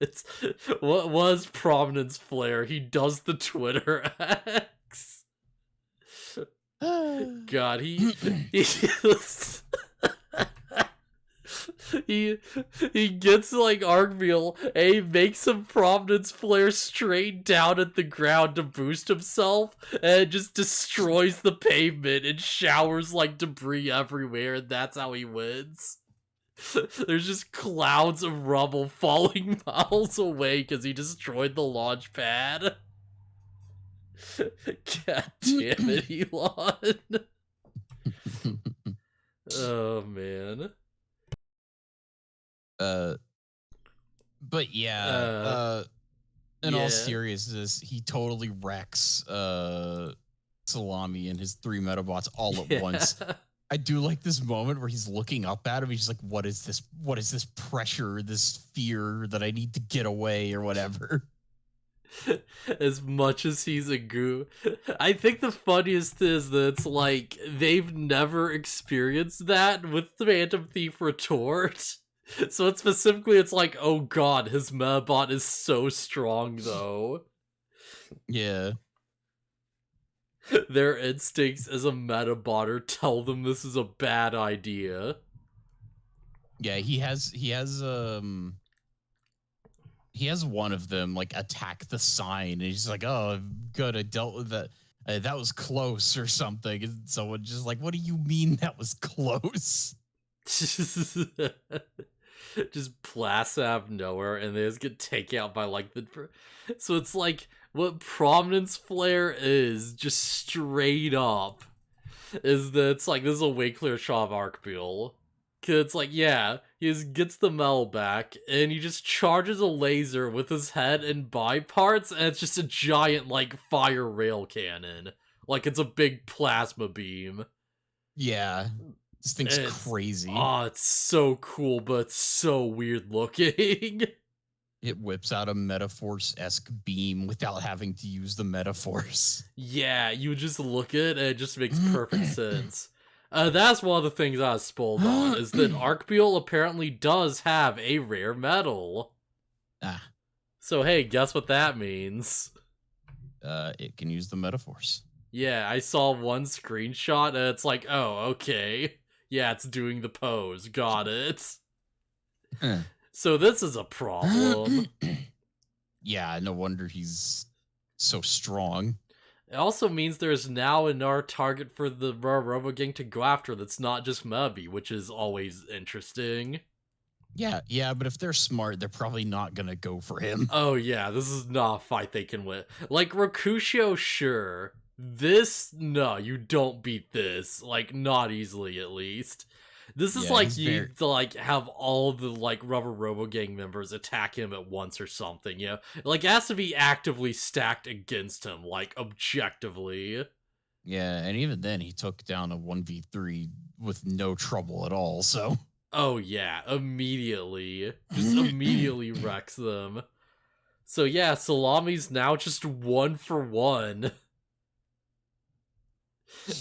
S1: It's what was Prominence Flare. He does the Twitter X. God, he he he gets like Argmeal and he makes him Prominence Flare straight down at the ground to boost himself and just destroys the pavement and showers like debris everywhere, and that's how he wins. There's just clouds of rubble falling miles away because he destroyed the launch pad. God damn it, Elon. Oh man.
S2: But yeah, in all seriousness, he totally wrecks Salami and his 3 Medabots all at once. I do like this moment where he's looking up at him. He's just like, what is this? What is this pressure, this fear that I need to get away or whatever?
S1: As much as he's a goo, I think the funniest is that it's like they've never experienced that with the Phantom Thief Retort. So it's specifically, it's like, oh god, his Medabot is so strong though.
S2: Yeah.
S1: Their instincts as a Metabotter tell them this is a bad idea.
S2: Yeah, he has one of them like attack the sign, and he's like, "Oh, good, I dealt with that. That was close or something." And someone just like, "What do you mean that was close?"
S1: Just blasts out of nowhere, and they just get taken out by like the. So it's like what Prominence Flare is, just straight up, is that it's like this is a way clear shot of Arcbeal. Cause it's like, yeah, he just gets the Mel back, and he just charges a laser with his head and body parts, and it's just a giant, like, fire rail cannon. Like, it's a big plasma beam.
S2: Yeah. This thing's crazy.
S1: Oh, it's so cool, but it's so weird looking.
S2: It whips out a Metaforce-esque beam without having to use the Metaforce.
S1: Yeah, you just look at it, and it just makes perfect sense. That's one of the things I was spoiled on, is that Arcbeal apparently does have a rare metal.
S2: Ah.
S1: So hey, guess what that means?
S2: It can use the Metaforce.
S1: Yeah, I saw one screenshot, and it's like, oh, okay. Yeah, it's doing the pose. Got it. So this is a problem.
S2: Yeah, no wonder he's so strong.
S1: It also means there's now another target for the Robo Gang to go after that's not just Mubby, which is always interesting.
S2: Yeah, but if they're smart, they're probably not gonna go for him.
S1: Oh yeah, this is not a fight they can win. Like, Rokusho, sure. This, no, you don't beat this. Like, not easily, at least. This is like you to like have all the like Rubber Robo Gang members attack him at once or something, you know? Like, it has to be actively stacked against him, like objectively.
S2: Yeah, and even then he took down a 1v3 with no trouble at all, so.
S1: Oh yeah, immediately. Just immediately wrecks them. So yeah, Salami's now just 1 for 1.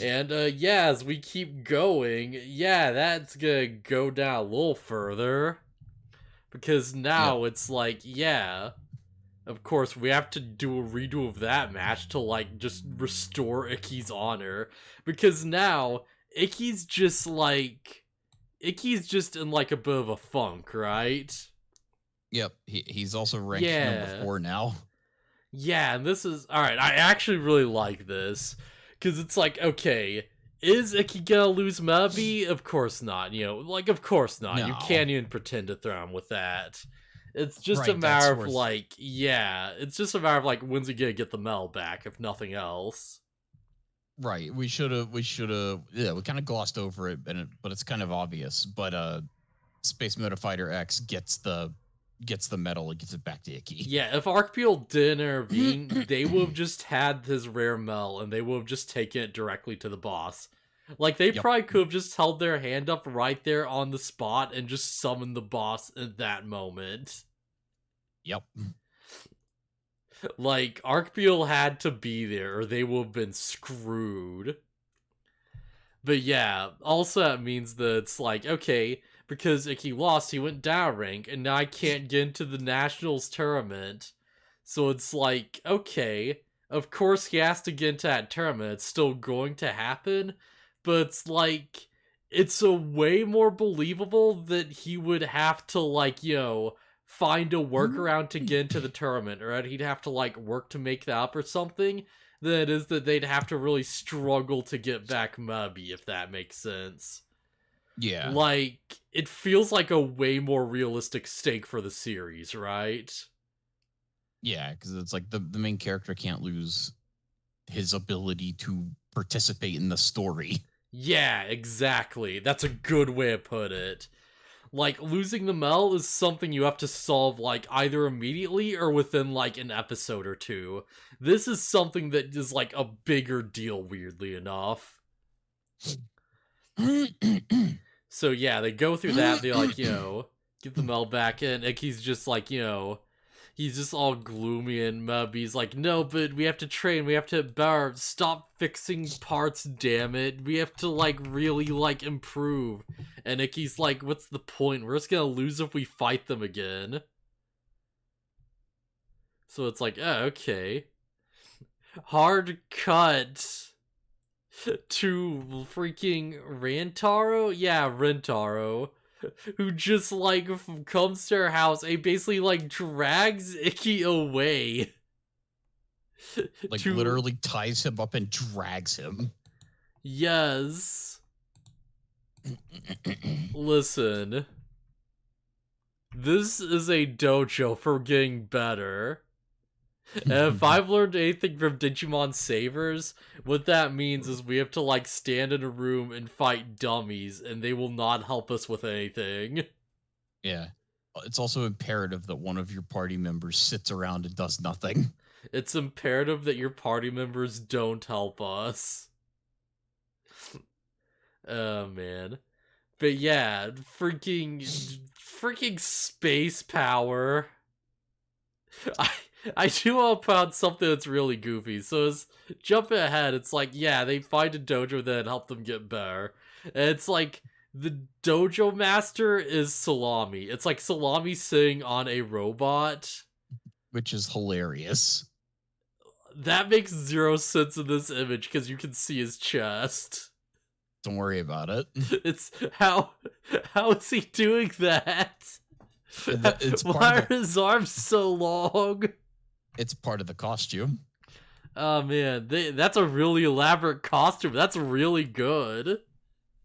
S1: And yeah, as we keep going, yeah, that's gonna go down a little further. Because now it's like, yeah, of course we have to do a redo of that match to like just restore Icky's honor. Because now, Icky's just in like a bit of a funk, right?
S2: Yep, he's also ranked number 4 now.
S1: Yeah, and this is, alright, I actually really like this. Because it's like, okay, is Icky gonna lose Mubby? Of course not, you know, like, of course not. No. You can't even pretend to throw him with that. It's just a matter of, like, yeah, it's just a matter of, like, when's he gonna get the Mel back, if nothing else.
S2: Right, we yeah, we kind of glossed over it, but it's kind of obvious. But Space Motor Fighter X gets the medal and gives it back to Icky.
S1: Yeah, if Arcbeal didn't intervene, they would have just had his rare Mel, and they would have just taken it directly to the boss. Like, they probably could have just held their hand up right there on the spot and just summoned the boss at that moment.
S2: Yep.
S1: Like, Arcbeal had to be there or they would have been screwed. But yeah, also that means that it's like, okay, because Icky lost, he went down rank, and now I can't get into the Nationals tournament. So it's like, okay, of course he has to get into that tournament. It's still going to happen, but it's like, it's a way more believable that he would have to, like, find a workaround to get into the tournament, or he'd have to, like, work to make that up or something, than it is that they'd have to really struggle to get back Mubby, if that makes sense.
S2: Yeah.
S1: Like, it feels like a way more realistic stake for the series, right?
S2: Yeah, because it's like the main character can't lose his ability to participate in the story.
S1: Yeah, exactly. That's a good way to put it. Like, losing the Mel is something you have to solve, like, either immediately or within, like, an episode or two. This is something that is, like, a bigger deal, weirdly enough. So, yeah, they go through that, they, like, get the Mel back in, and he's just, like, he's just all gloomy, and Mubby's like, no, but we have to train, we have to better, stop fixing parts, damn it, we have to, like, really, like, improve. And Icky's like, what's the point, we're just gonna lose if we fight them again. So it's like, oh, okay. Hard cut to freaking Rantaro? Yeah, Rentaro. Who just, like, comes to her house and basically, like, drags Icky away.
S2: Like, literally ties him up and drags him.
S1: Yes. Listen. This is a dojo for getting better. And if I've learned anything from Digimon Savers, what that means is we have to, like, stand in a room and fight dummies, and they will not help us with anything.
S2: Yeah. It's also imperative that one of your party members sits around and does nothing.
S1: It's imperative that your party members don't help us. Oh, man. But yeah, freaking space power. I do want to point out something that's really goofy. So it's jumping ahead, it's like, yeah, they find a dojo that help them get better. And it's like, the dojo master is Salami. It's like Salami sitting on a robot.
S2: Which is hilarious.
S1: That makes zero sense in this image because you can see his chest.
S2: Don't worry about it.
S1: It's how is he doing that?
S2: It's
S1: Why are his arms so long?
S2: It's part of the costume.
S1: Oh man, that's a really elaborate costume. That's really good.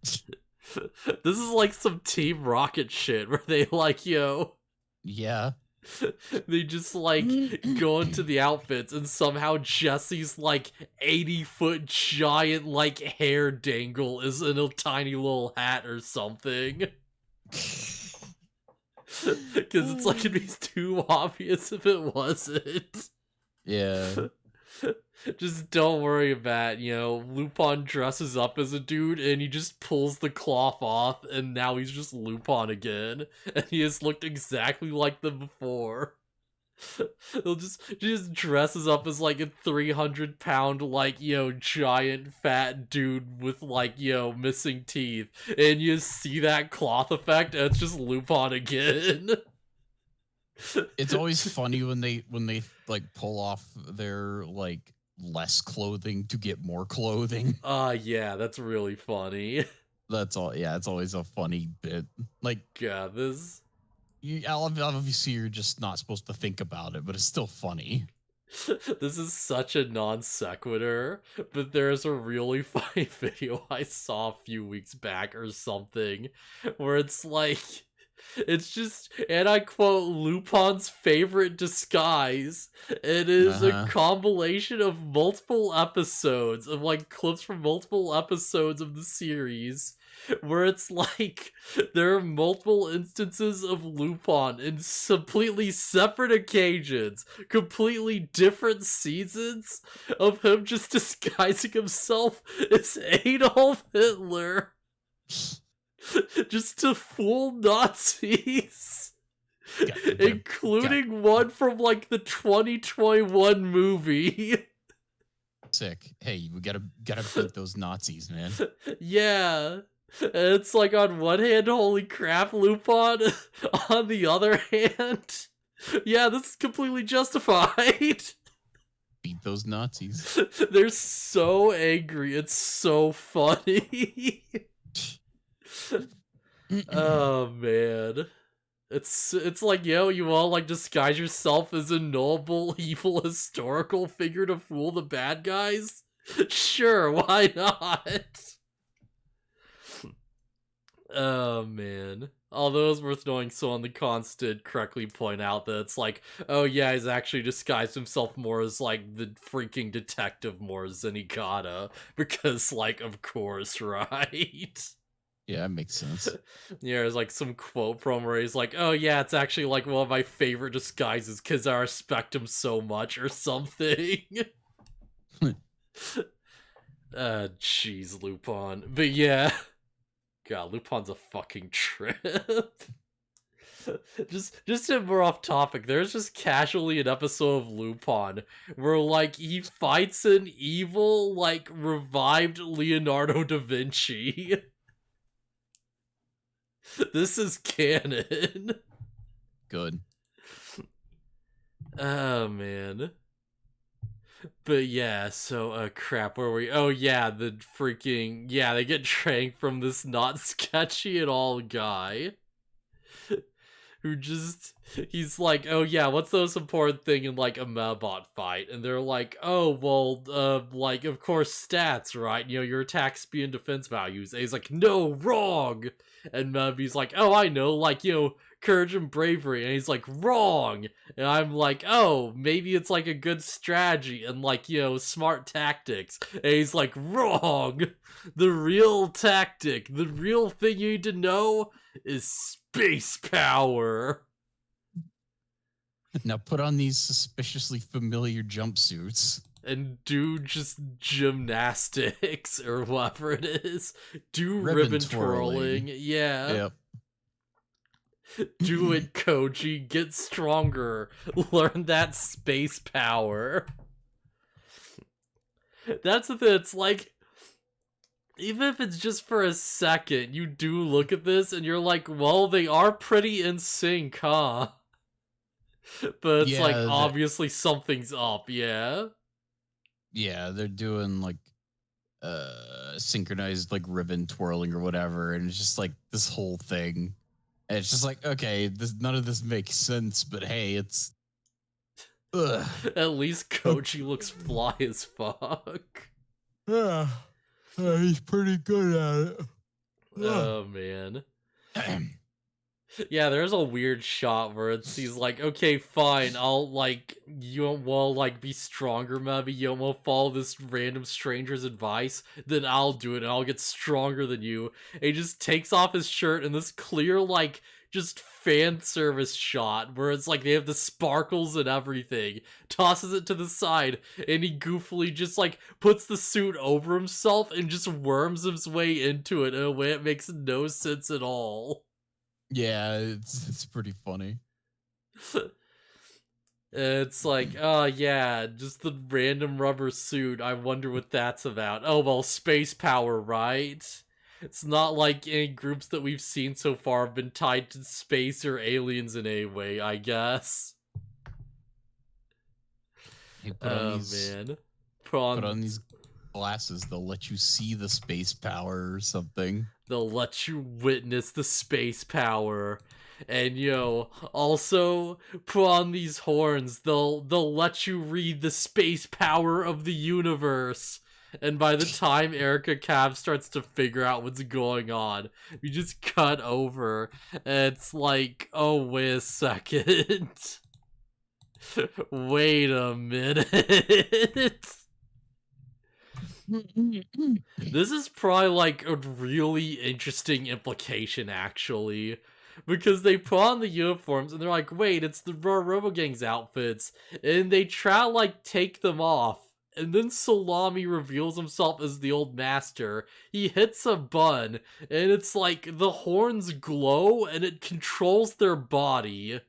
S1: This is like some Team Rocket shit where they, like,
S2: Yeah.
S1: they just, like, go into the outfits and somehow Jesse's, like, 80-foot giant, like, hair dangle is in a tiny little hat or something. Because it's like, it'd be too obvious if it wasn't.
S2: Yeah.
S1: Just don't worry about it, Lupin dresses up as a dude and he just pulls the cloth off and now he's just Lupin again. And he has looked exactly like them before. He just dresses up as, like, a 300-pound, like, giant fat dude with, like, missing teeth. And you see that cloth effect and it's just Lupin again.
S2: It's always funny when they like pull off their, like, less clothing to get more clothing.
S1: Yeah, that's really funny.
S2: That's all. Yeah, it's always a funny bit. Like,
S1: yeah,
S2: obviously you're just not supposed to think about it, but it's still funny.
S1: This is such a non sequitur, but there's a really funny video I saw a few weeks back or something where it's like, it's just, and I quote, Lupin's favorite disguise. It is a compilation of multiple episodes, of, like, clips from multiple episodes of the series, where it's like, there are multiple instances of Lupin in completely separate occasions, completely different seasons, of him just disguising himself as Adolf Hitler. Just to fool Nazis. Including one from like the 2021 movie.
S2: Sick. Hey, we gotta beat those Nazis, man.
S1: Yeah. It's like on one hand, holy crap, Lupin. On the other hand, yeah, this is completely justified.
S2: Beat those Nazis.
S1: They're so angry. It's so funny. Oh man. It's like, yo, you all like disguise yourself as a noble, evil historical figure to fool the bad guys? Sure, why not? Oh man. Although it's worth knowing, so on the cons did correctly point out that it's like, oh yeah, he's actually disguised himself more as like the freaking detective more than he gotta. Because like, of course, right?
S2: Yeah, that makes sense.
S1: Yeah, there's like some quote from where he's like, oh yeah, it's actually like one of my favorite disguises because I respect him so much or something. Jeez, Lupin. But yeah. God, Lupin's a fucking trip. just to more off topic, there's just casually an episode of Lupin where like he fights an evil, like revived Leonardo da Vinci. This is canon.
S2: Good.
S1: Oh man. But yeah, so crap, where were we? Oh yeah, the freaking they get trained from this not sketchy at all guy. Who just, he's like, oh yeah, what's the most important thing in like a Medabot fight? And they're like, oh, well, like, of course, stats, right? You know, your attack speed and defense values. And he's like, no, wrong! And Medabots like, oh, I know, like, you know, courage and bravery. And he's like, wrong! And I'm like, oh, maybe it's like a good strategy and like, you know, smart tactics. And he's like, wrong! The real tactic, the real thing you need to know is space power.
S2: Now put on these suspiciously familiar jumpsuits.
S1: And do just gymnastics or whatever it is. Do ribbon twirling. Yeah.
S2: Yep.
S1: Do it, Koji. Get stronger. Learn that space power. That's the thing. It's like, even if it's just for a second, you do look at this and you're like, well, they are pretty in sync, huh? But it's like, obviously something's up, yeah?
S2: Yeah, they're doing like synchronized like ribbon twirling or whatever, and it's just like this whole thing. And it's just like, okay, none of this makes sense, but hey, it's
S1: at least Koji looks fly as fuck.
S2: Yeah. He's pretty good at it.
S1: Oh man. Yeah, there's a weird shot where he's like, okay, fine, I'll like, you don't want to like be stronger, maybe you don't want to follow this random stranger's advice, then I'll do it and I'll get stronger than you. And he just takes off his shirt and this clear like just fan service shot where it's like they have the sparkles and everything, tosses it to the side, and he goofily just like puts the suit over himself and just worms his way into it in a way that makes no sense at all.
S2: Yeah, it's pretty funny.
S1: It's like, oh yeah, just the random rubber suit. I wonder what that's about. Oh well, space power, right? It's not like any groups that we've seen so far have been tied to space or aliens in any way, I guess. Man. Put
S2: on these glasses, they'll let you see the space power or something.
S1: They'll let you witness the space power. And also put on these horns. They'll let you read the space power of the universe. And by the time Erica Cav starts to figure out what's going on, we just cut over. And it's like, oh, wait a second. Wait a minute. This is probably like a really interesting implication, actually. Because they put on the uniforms and they're like, wait, it's the Robogang's outfits. And they try to like take them off. And then Salami reveals himself as the old master. He hits a button, and it's like the horns glow, and it controls their body.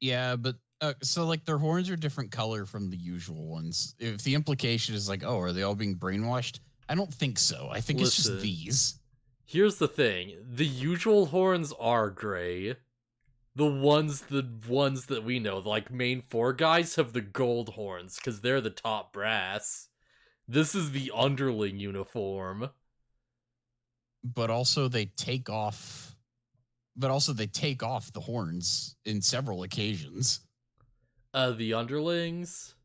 S2: Yeah, but so like their horns are different color from the usual ones. If the implication is like, oh, are they all being brainwashed? I don't think so. I think it's just
S1: Listen,
S2: these.
S1: here's the thing. The usual horns are gray. The ones that we know, like main four guys, have the gold horns because they're the top brass. This is the underling uniform.
S2: But also they take off. But also they take off the horns in several occasions.
S1: The underlings.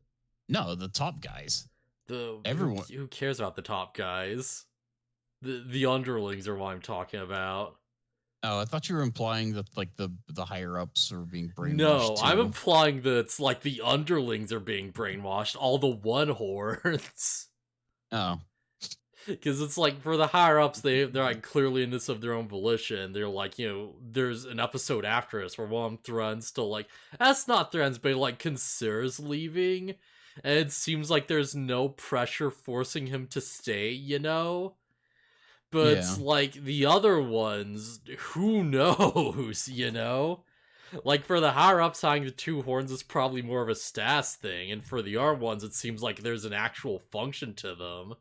S2: No, the top guys.
S1: The
S2: Everyone.
S1: who cares about the top guys? The underlings are what I'm talking about.
S2: Oh, I thought you were implying that like the higher ups are being brainwashed
S1: No, I'm
S2: too.
S1: implying that it's like the underlings are being brainwashed, all the one horns.
S2: Oh,
S1: Because it's like for the higher ups, they're like clearly in this of their own volition. They're like, there's an episode after us where one of them threatens to like, that's not threatens, but like considers leaving, and it seems like there's no pressure forcing him to stay, But
S2: yeah.
S1: like the other ones, who knows, Like for the higher ups, having the two horns is probably more of a stats thing, and for the R ones, it seems like there's an actual function to them.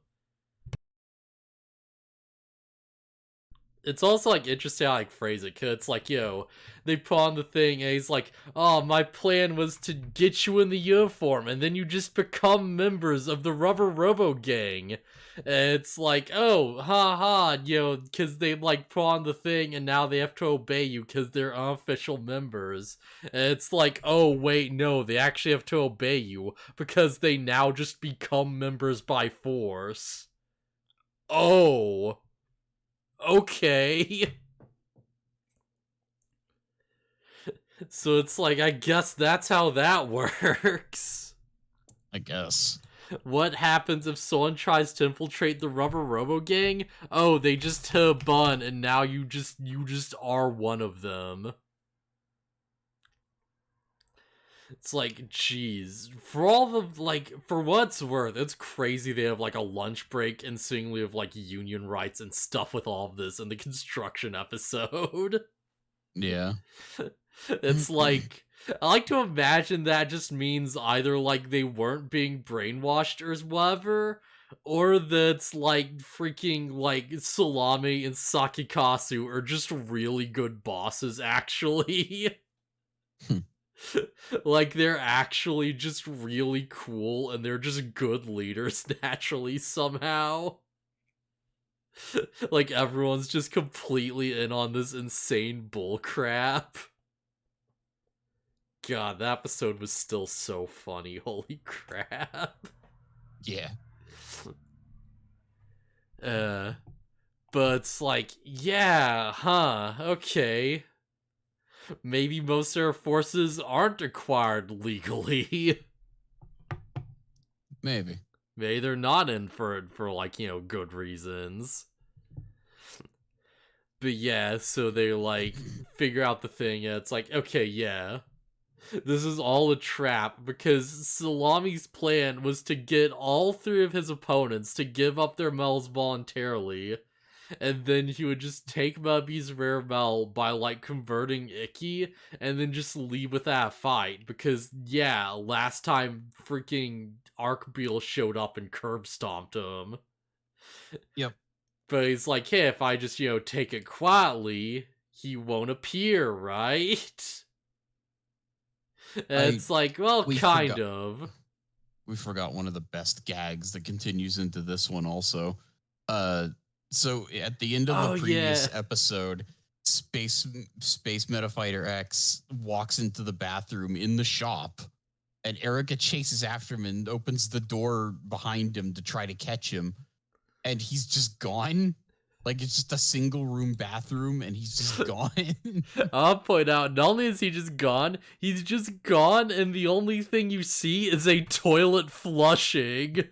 S1: It's also like interesting how I like phrase it, cause it's like, they put on the thing and he's like, oh, my plan was to get you in the uniform and then you just become members of the Rubber Robo Gang. And it's like, oh, haha, cause they like put on the thing and now they have to obey you cause they're unofficial members. And it's like, oh wait, no, they actually have to obey you because they now just become members by force. Oh. Okay. So it's like, I guess that's how that works.
S2: I guess.
S1: What happens if someone tries to infiltrate the Rubber Robo Gang? Oh, they just hit a bun and now you just are one of them. It's like, geez, for all the, like, for what it's worth, it's crazy they have, like, a lunch break and seemingly of, like, union rights and stuff with all of this in the construction episode.
S2: Yeah.
S1: It's like, I like to imagine that just means either, like, they weren't being brainwashed or whatever, or that's, like, freaking, like, Salami and Sakikasu are just really good bosses, actually. Like they're actually just really cool and they're just good leaders naturally somehow. Like everyone's just completely in on this insane bullcrap. God, that episode was still so funny. Holy crap.
S2: Yeah.
S1: But it's like, yeah, okay. Maybe most of their forces aren't acquired legally.
S2: Maybe.
S1: Maybe they're not in for it for like, good reasons. But yeah, so they like figure out the thing and it's like, okay, yeah. This is all a trap because Salami's plan was to get all three of his opponents to give up their medals voluntarily, and then he would just take Mubby's rare medal by like converting Icky and then just leave without a fight because yeah, last time freaking Arkbeal showed up and curb stomped him.
S2: Yep.
S1: But he's like, hey, if I just, take it quietly, he won't appear, right? And it's like, well, kind of.
S2: We forgot one of the best gags that continues into this one also. So at the end of the previous episode, Space Metafighter X walks into the bathroom in the shop, and Erica chases after him and opens the door behind him to try to catch him, and he's just gone. Like, it's just a single room bathroom and he's just gone.
S1: I'll point out, not only is he just gone, he's just gone and the only thing you see is a toilet flushing.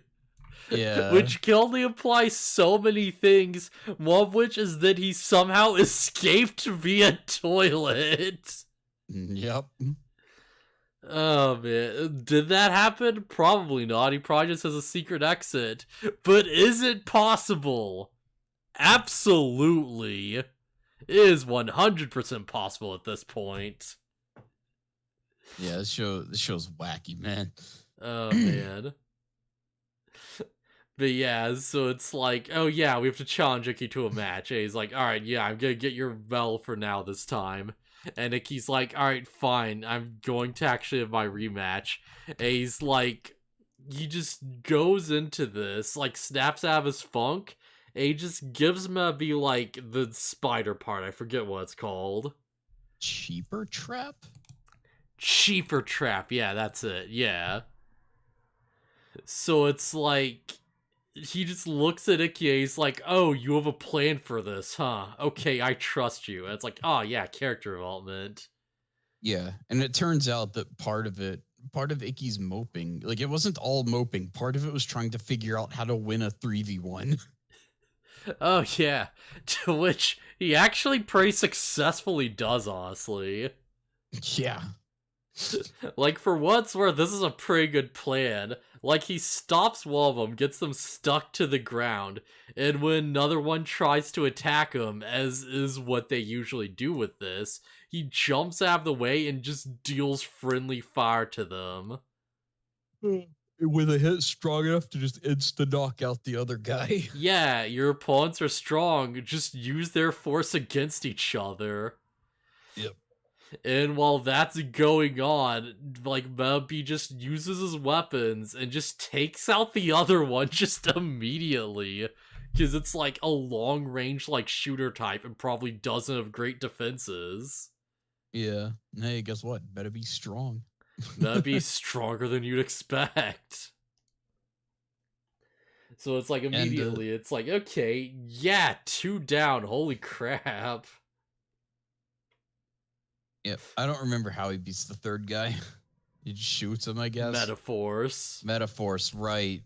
S2: Yeah.
S1: Which can only imply so many things, one of which is that he somehow escaped via toilet.
S2: Yep.
S1: Oh man, did that happen? Probably not. He probably just has a secret exit. But is it possible? Absolutely. It is 100% possible at this point.
S2: Yeah, this show's wacky, man.
S1: Oh man. But yeah, so it's like, oh yeah, we have to challenge Icky to a match. And he's like, alright, yeah, I'm gonna get your bell for now this time. And Icky's like, alright, fine, I'm going to actually have my rematch. And he's like, he just goes into this, like, snaps out of his funk, and he just gives Mebby, like, the spider part. I forget what it's called.
S2: Cheaper trap?
S1: Cheaper trap, yeah, that's it, yeah. So it's like, he just looks at Ikie, he's like, oh, you have a plan for this, huh? Okay, I trust you. And it's like, oh yeah, character development.
S2: Yeah, and it turns out that part of Icky's moping, like it wasn't all moping. Part of it was trying to figure out how to win a 3v1.
S1: Oh yeah, to which he actually pretty successfully does, honestly.
S2: Yeah.
S1: Like, for what's worth, this is a pretty good plan. Like, he stops one of them, gets them stuck to the ground, and when another one tries to attack him, as is what they usually do with this, he jumps out of the way and just deals friendly fire to them.
S2: With a hit strong enough to just insta knock out the other guy.
S1: Yeah, your opponents are strong, just use their force against each other.
S2: Yep.
S1: And while that's going on, like, Mebby just uses his weapons and just takes out the other one just immediately. Because it's like a long range, like, shooter type and probably doesn't have great defenses.
S2: Yeah. Hey, guess what? Better be strong.
S1: Mebby's stronger than you'd expect. So it's like immediately, it's like, okay, yeah, 2 down, holy crap.
S2: Yeah, I don't remember how he beats the third guy. He just shoots him, I guess.
S1: Metaforce.
S2: Metaforce, right.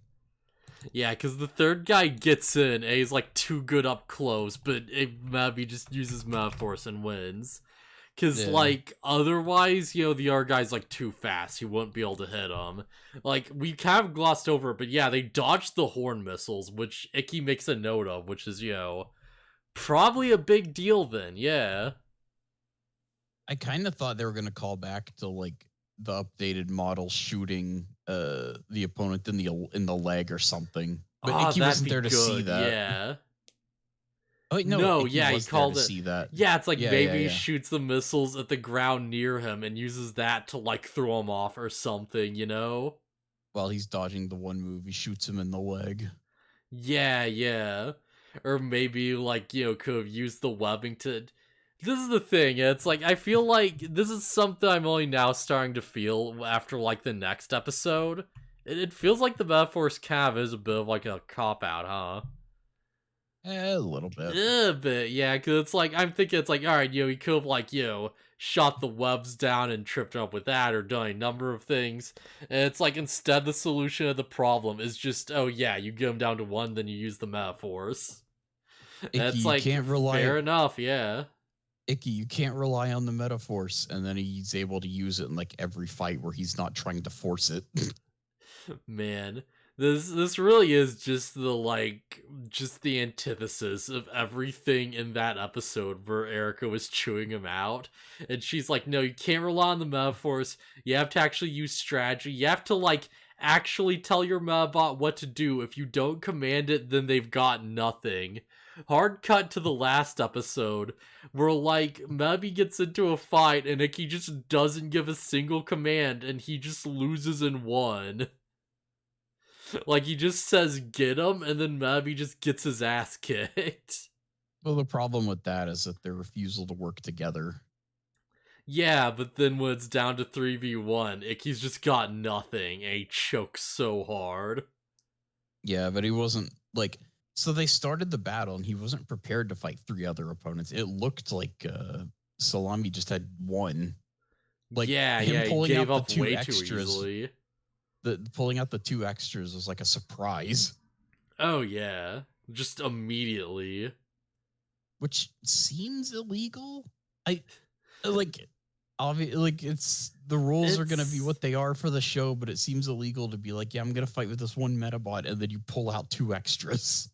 S1: Yeah, because the third guy gets in and he's like too good up close, but Mabby just uses Metaforce and wins. Because, like, otherwise, you know, the other guy's like too fast. He wouldn't be able to hit him. Like, we kind of glossed over it, but yeah, they dodged the horn missiles, which Icky makes a note of, which is, you know, probably a big deal then, yeah.
S2: I kind of thought they were going to call back to like the updated model shooting the opponent in the leg or something. But Icky wasn't there to see that.
S1: Yeah.
S2: Oh wait, no, Icky
S1: yeah, he
S2: was there
S1: called
S2: to
S1: it.
S2: see that.
S1: Yeah, it's like maybe he
S2: Yeah.
S1: shoots the missiles at the ground near him and uses that to like throw him off or something, you know?
S2: While he's dodging the one move, he shoots him in the leg.
S1: Yeah. Or maybe, like, you know, could have used the webbing to. This is the thing, it's like, I feel like this is something I'm only now starting to feel after, like, the next episode. It feels like the Metaforce Cav is a bit of, like, a cop-out, huh?
S2: A little bit.
S1: A bit, yeah, because it's like, I'm thinking it's like, alright, you know, he could have, like, you know, shot the webs down and tripped up with that or done a number of things. And it's like, instead, the solution of the problem is just, oh yeah, you get him down to 1, then you use the Metaforce.
S2: Icky,
S1: It's like,
S2: can't rely.
S1: fair enough, yeah.
S2: Icky, you can't rely on the Metaforce, and then he's able to use it in like every fight where he's not trying to force it.
S1: Man, this really is just the, like, just the antithesis of everything in that episode where Erica was chewing him out. And she's like, no, you can't rely on the Metaforce. You have to actually use strategy. You have to, like, actually tell your Medabot what to do. If you don't command it, then they've got nothing. Hard cut to the last episode, where, like, Mebby gets into a fight and Icky just doesn't give a single command and he just loses in 1. Like, he just says, get him, and then Mebby just gets his ass kicked.
S2: Well, the problem with that is that their refusal to work together.
S1: Yeah, but then when it's down to 3v1, Icky's just got nothing, and he chokes so hard.
S2: Yeah, but he wasn't, like... So they started the battle, and he wasn't prepared to fight 3 other opponents. It looked like Salami just had 1. Like,
S1: yeah,
S2: him
S1: he
S2: pulling
S1: gave
S2: out
S1: up
S2: the 2
S1: way
S2: extras,
S1: too easily.
S2: Pulling out the 2 extras was like a surprise.
S1: Oh, yeah. Just immediately.
S2: Which seems illegal. Like it's the rules are gonna be what they are for the show, but it seems illegal to be like, yeah, I'm gonna fight with this one Medabot, and then you pull out 2 extras.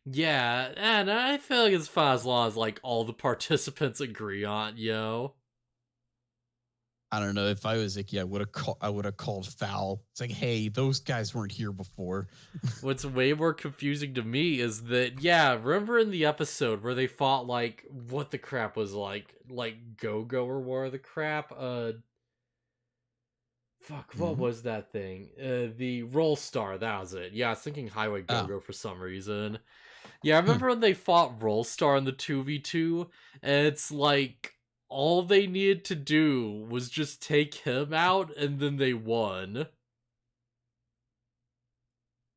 S1: Yeah, and I feel like it's fine as long as, like, all the participants agree on, yo.
S2: I don't know. If I was Icky, I would have called foul. It's like, hey, those guys weren't here before.
S1: What's way more confusing to me is that, yeah, remember in the episode where they fought, like, what the crap was like Go-Go or War of the Crap? Fuck, what was that thing? The Roll Star, that was it. Yeah, I was thinking Highway Go-Go for some reason. Yeah, I remember when they fought Roll Star in the 2v2, and it's like, all they needed to do was just take him out, and then they won.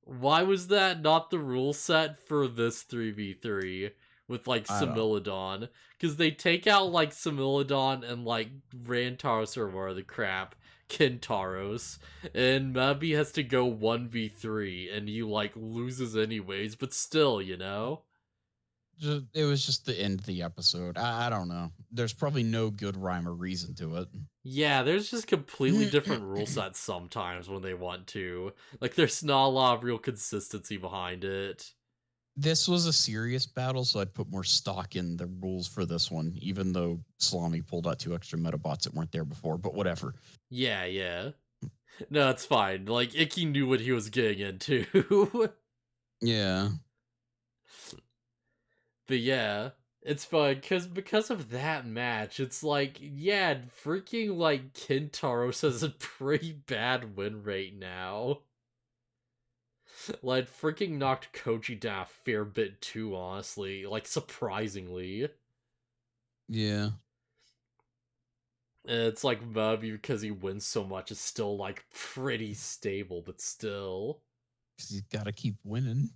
S1: Why was that not the rule set for this 3v3 with, like, Similodon? Because they take out, like, Similodon and, like, Rantaros or more of the crap, Kintaros, and Mabi has to go 1v3, and he, like, loses anyways, but still, you know?
S2: It was just the end of the episode. I don't know. There's probably no good rhyme or reason to it.
S1: Yeah, there's just completely different rule sets sometimes when they want to. Like, there's not a lot of real consistency behind it.
S2: This was a serious battle, so I'd put more stock in the rules for this one, even though Salami pulled out 2 extra Medabots that weren't there before, but whatever.
S1: Yeah. No, it's fine. Like, Icky knew what he was getting into.
S2: Yeah.
S1: But yeah, it's fun, because of that match, it's like, yeah, freaking, like, Kintaros has a pretty bad win rate now. Like, freaking knocked Koji down a fair bit too, honestly. Like, surprisingly.
S2: Yeah.
S1: And it's like, Mabi, because he wins so much, is still, like, pretty stable, but still.
S2: Because he's got to keep winning.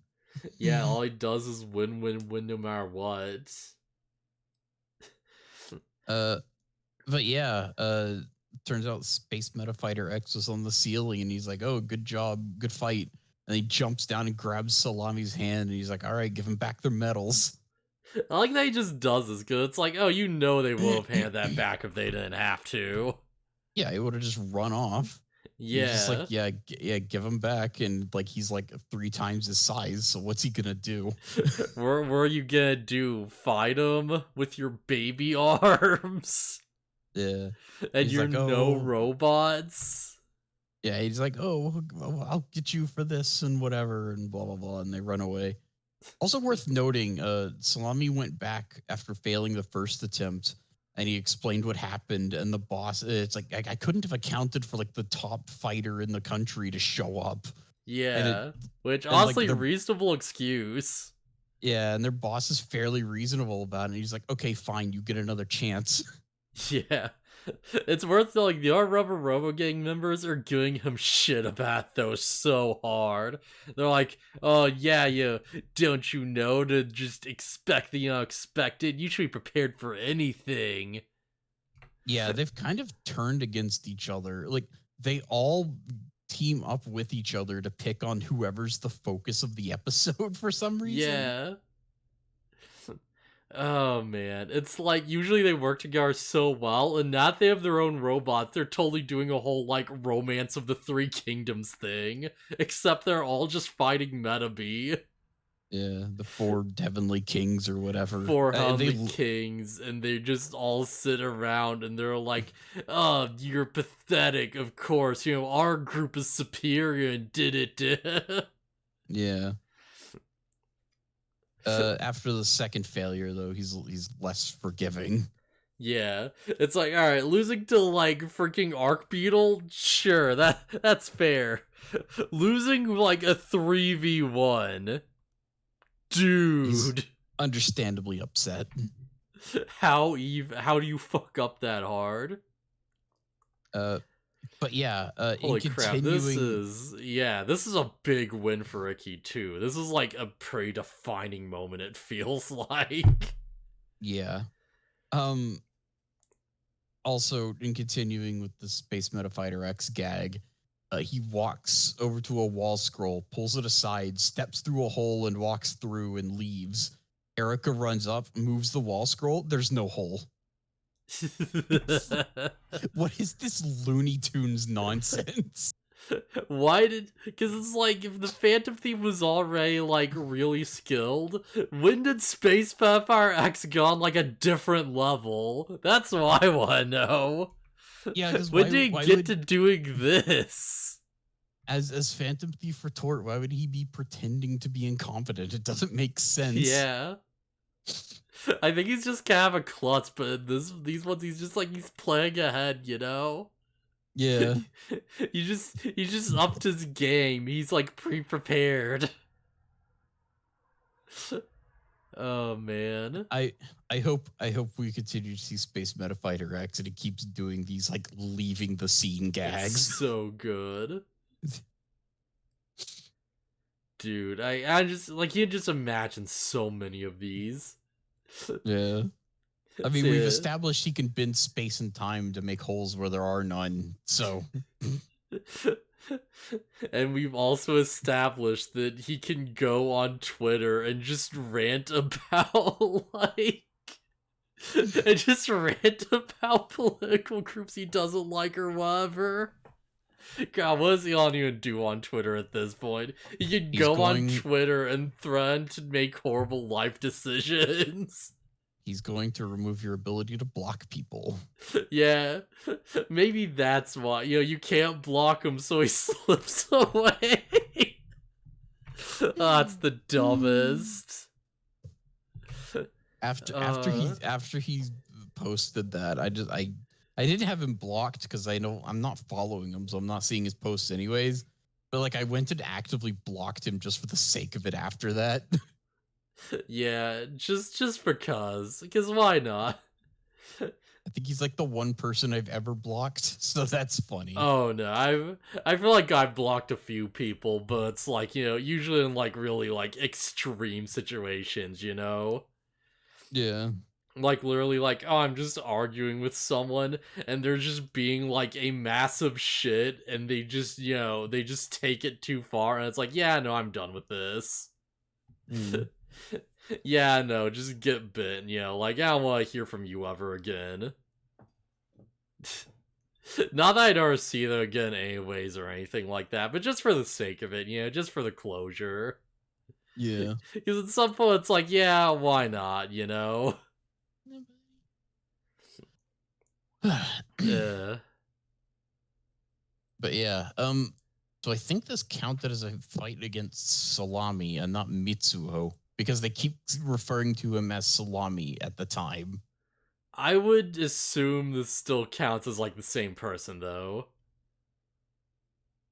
S1: Yeah, all he does is win no matter what.
S2: But yeah, turns out Space Metafighter X was on the ceiling, and he's like, "Oh, good job, good fight." And he jumps down and grabs Salami's hand, and he's like, "All right, give him back their medals."
S1: I like that he just does this, because it's like, oh, you know they would have handed that back if they didn't have to.
S2: Yeah, he would have just run off.
S1: Yeah.
S2: He's just like, yeah, give him back. And like, he's like 3 times his size. So what's he gonna do?
S1: What are you gonna do? Fight him with your baby arms?
S2: Yeah.
S1: And
S2: he's
S1: you're
S2: like,
S1: no robots?
S2: Yeah, he's like, oh, I'll get you for this and whatever and blah, blah, blah. And they run away. Also worth noting, Salami went back after failing the first attempt, and he explained what happened, and the boss, it's like, I couldn't have accounted for like the top fighter in the country to show up.
S1: Yeah, which honestly,
S2: like,
S1: reasonable excuse.
S2: Yeah, and their boss is fairly reasonable about it. He's like, okay, fine, you get another chance.
S1: Yeah. It's worth like the Rubber Robo Gang members are giving him shit about those so hard. They're like, oh yeah, don't you know to just expect the unexpected? You should be prepared for anything.
S2: Yeah, they've kind of turned against each other. Like, they all team up with each other to pick on whoever's the focus of the episode for some reason.
S1: Yeah. Oh man, it's like usually they work together so well, and now that they have their own robots, they're totally doing a whole like Romance of the 3 Kingdoms thing, except they're all just fighting Medabots.
S2: Yeah, the 4 Heavenly Kings or whatever.
S1: 4 Heavenly Kings, and they just all sit around and they're like, oh, you're pathetic, of course, our group is superior and did it.
S2: Yeah. After the second failure, though, he's less forgiving.
S1: Yeah, it's like, all right, losing to like freaking Arc Beetle, sure, that's fair. Losing like a 3v1, dude, he's
S2: understandably upset.
S1: How do you fuck up that hard?
S2: But yeah,
S1: holy crap, this is a big win for Ricky too. This is like a pretty defining moment, it feels like.
S2: Yeah. Also, in continuing with the Space Metafighter X gag, he walks over to a wall scroll, pulls it aside, steps through a hole and walks through and leaves. Erica runs up, moves the wall scroll. There's no hole. What is this Looney Tunes nonsense?
S1: Because it's like, if the Phantom Thief was already like really skilled, when did Space Metafighter X go on like a different level? That's what I want to know.
S2: Yeah, because
S1: when did he
S2: why
S1: get
S2: would
S1: to doing this?
S2: as Phantom Thief retort, why would he be pretending to be incompetent? It doesn't make sense.
S1: Yeah. I think he's just kind of a klutz, but in these ones he's just like he's playing ahead, you know?
S2: Yeah.
S1: He just upped his game. He's like pre-prepared. Oh man.
S2: I hope we continue to see Space Metafighter X and he keeps doing these like leaving the scene gags.
S1: It's so good. Dude, I just like you just imagine so many of these.
S2: Yeah. I mean, we've established he can bend space and time to make holes where there are none. So
S1: and we've also established that he can go on Twitter and just rant about like and just rant about political groups he doesn't like or whatever. God, what does Elon even do on Twitter at this point? He can go on Twitter and threaten to make horrible life decisions.
S2: He's going to remove your ability to block people.
S1: Yeah, maybe that's why. You know, you can't block him, so he slips away. That's the dumbest.
S2: After he posted that, I didn't have him blocked because I know I'm not following him, so I'm not seeing his posts anyways. But like I went and actively blocked him just for the sake of it after that.
S1: Yeah, just because why not?
S2: I think he's like the one person I've ever blocked, so that's funny.
S1: Oh no, I feel like I've blocked a few people, but it's like, you know, usually in like really like extreme situations, you know?
S2: Yeah.
S1: Like literally like, oh, I'm just arguing with someone and they're just being like a massive shit and they just, you know, they just take it too far and it's like, yeah, no, I'm done with this. Yeah, no, just get bit, you know, like, I don't want to hear from you ever again. Not that I'd ever see them again anyways or anything like that, but just for the sake of it, you know, just for the closure.
S2: Yeah.
S1: Because at some point it's like, yeah, why not, you know? Yeah.
S2: But yeah, so I think this counted as a fight against Salami and not Mitsuho because they keep referring to him as Salami at the time.
S1: I would assume this still counts as like the same person though.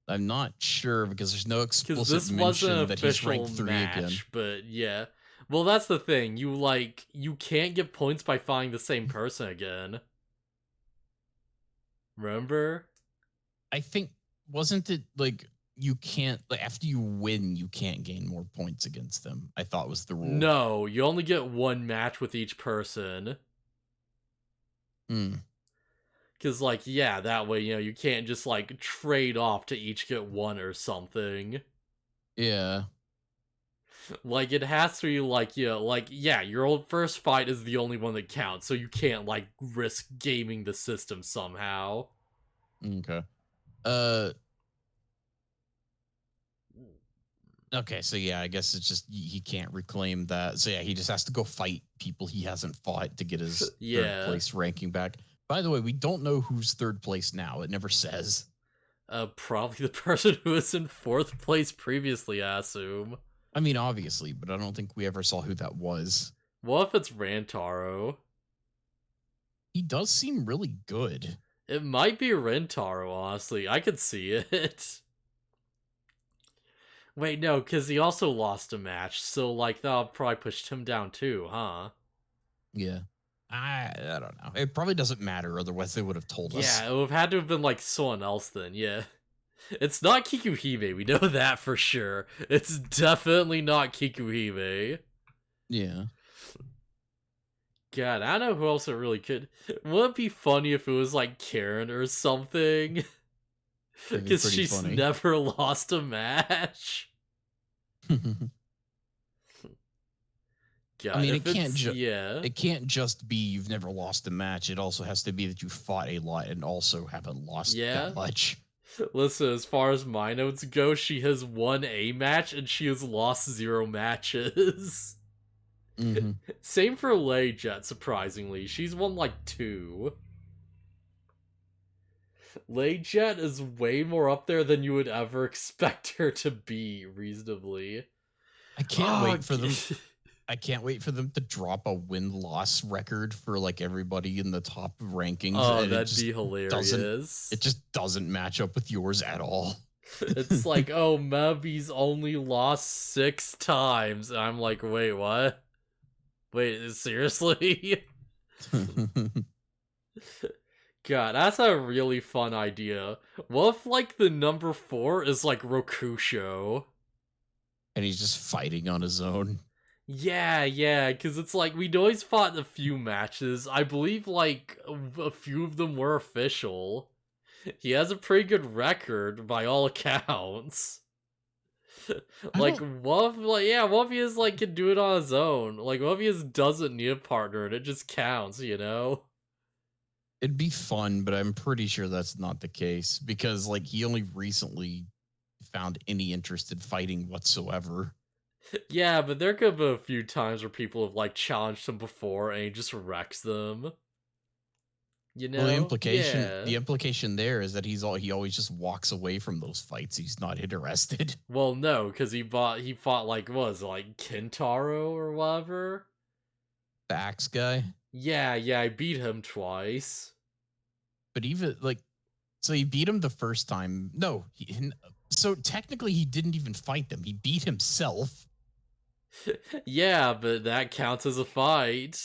S2: I'm not sure because there's no explicit mention that he's ranked 3 again.
S1: But yeah. Well, that's the thing. You can't get points by finding the same person again. Remember?
S2: I think, wasn't it like you can't, like after you win, you can't gain more points against them? I thought was the rule.
S1: No, you only get one match with each person. Because, like, yeah, that way, you know, you can't just, like, trade off to each get one or something.
S2: Yeah.
S1: Like, it has to be, like, you know, like, yeah, your first fight is the only one that counts, so you can't, like, risk gaming the system somehow.
S2: Okay. Okay, so yeah, I guess it's just he can't reclaim that. So yeah, he just has to go fight people he hasn't fought to get his third place ranking back. By the way, we don't know who's third place now. It never says.
S1: Probably the person who was in 4th place previously, I assume.
S2: I mean, obviously, but I don't think we ever saw who that was.
S1: What if it's Rantaro?
S2: He does seem really good.
S1: It might be Rentaro, honestly. I could see it. Wait, no, because he also lost a match, so, like, that probably pushed him down too, huh?
S2: Yeah. I don't know. It probably doesn't matter, otherwise they would have told us.
S1: Yeah, it would have had to have been, like, someone else then, yeah. It's not Kikuhime, we know that for sure. It's definitely not Kikuhime.
S2: Yeah.
S1: God, I don't know who else it really could. Would it be funny if it was, like, Karen or something? Because she's funny. Never lost a match. God,
S2: I mean, it can't just be you've never lost a match. It also has to be that you fought a lot and also haven't lost that much.
S1: Listen, as far as my notes go, she has won a match and she has lost 0 matches. Same for Lei Jet, surprisingly. She's won like 2. Leigh-Jet is way more up there than you would ever expect her to be, reasonably.
S2: I can't wait for them. I can't wait for them to drop a win-loss record for like everybody in the top rankings.
S1: Oh,
S2: and
S1: that'd be hilarious.
S2: It just doesn't match up with yours at all.
S1: It's like, oh, Mebby's only lost 6 times. And I'm like, wait, what? Wait, seriously? God, that's a really fun idea. What if, like, the number 4 is, like, Rokusho?
S2: And he's just fighting on his own.
S1: Yeah, because it's like, we'd always fought a few matches. I believe, like, a few of them were official. He has a pretty good record, by all accounts. Like, what if he is, like, can do it on his own? Like, what if he just doesn't need a partner and it just counts, you know?
S2: It'd be fun, but I'm pretty sure that's not the case because, like, he only recently found any interest in fighting whatsoever.
S1: Yeah, but there could have been a few times where people have, like, challenged him before and he just wrecks them. You know?
S2: Well, the implication there is that he always just walks away from those fights. He's not interested.
S1: Well, no, because he fought, like, what was it, like, Kintaro or whatever?
S2: The axe guy?
S1: Yeah, I beat him twice.
S2: But even, like, so he beat him the first time. No, so technically he didn't even fight them. He beat himself.
S1: Yeah, but that counts as a fight.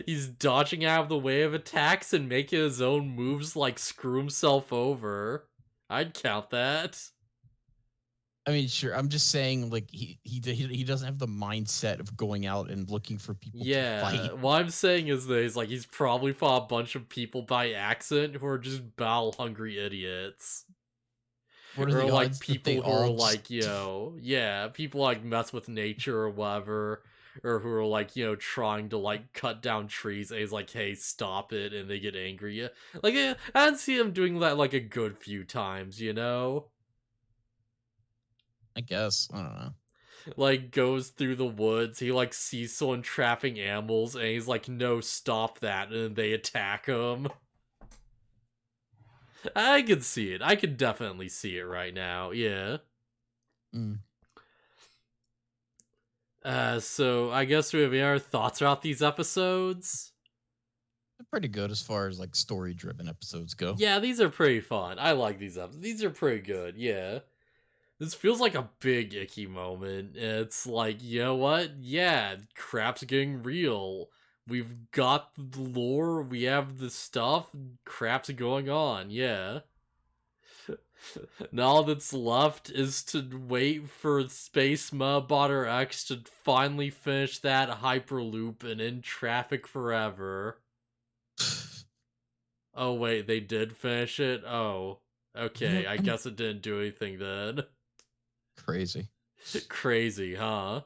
S1: He's dodging out of the way of attacks and making his own moves, like, screw himself over. I'd count that.
S2: I mean, sure. I'm just saying, like, he doesn't have the mindset of going out and looking for people to fight.
S1: What I'm saying is that he's probably fought a bunch of people by accident who are just battle-hungry idiots.
S2: What are
S1: or
S2: the
S1: like
S2: odds
S1: people
S2: that they
S1: who are
S2: all
S1: like, people like mess with nature or whatever. Or who are like, trying to like cut down trees and he's like, hey, stop it, and they get angry. Yeah. Like, I'd see him doing that like a good few times, you know?
S2: I guess. I don't know.
S1: Like, goes through the woods, he like sees someone trapping animals, and he's like, no, stop that, and then they attack him. I can see it. I can definitely see it right now, yeah. So I guess we have any other thoughts about these episodes?
S2: They're pretty good as far as like story-driven episodes go.
S1: Yeah, these are pretty fun. I like these episodes. These are pretty good, yeah. This feels like a big icky moment. It's like, you know what? Yeah, crap's getting real. We've got the lore, we have the stuff, crap's going on, yeah. Now all that's left is to wait for Space Medabotter X to finally finish that Hyperloop and end traffic forever. Oh wait, they did finish it? Oh. Okay, I guess it didn't do anything then.
S2: Crazy.
S1: Crazy, huh?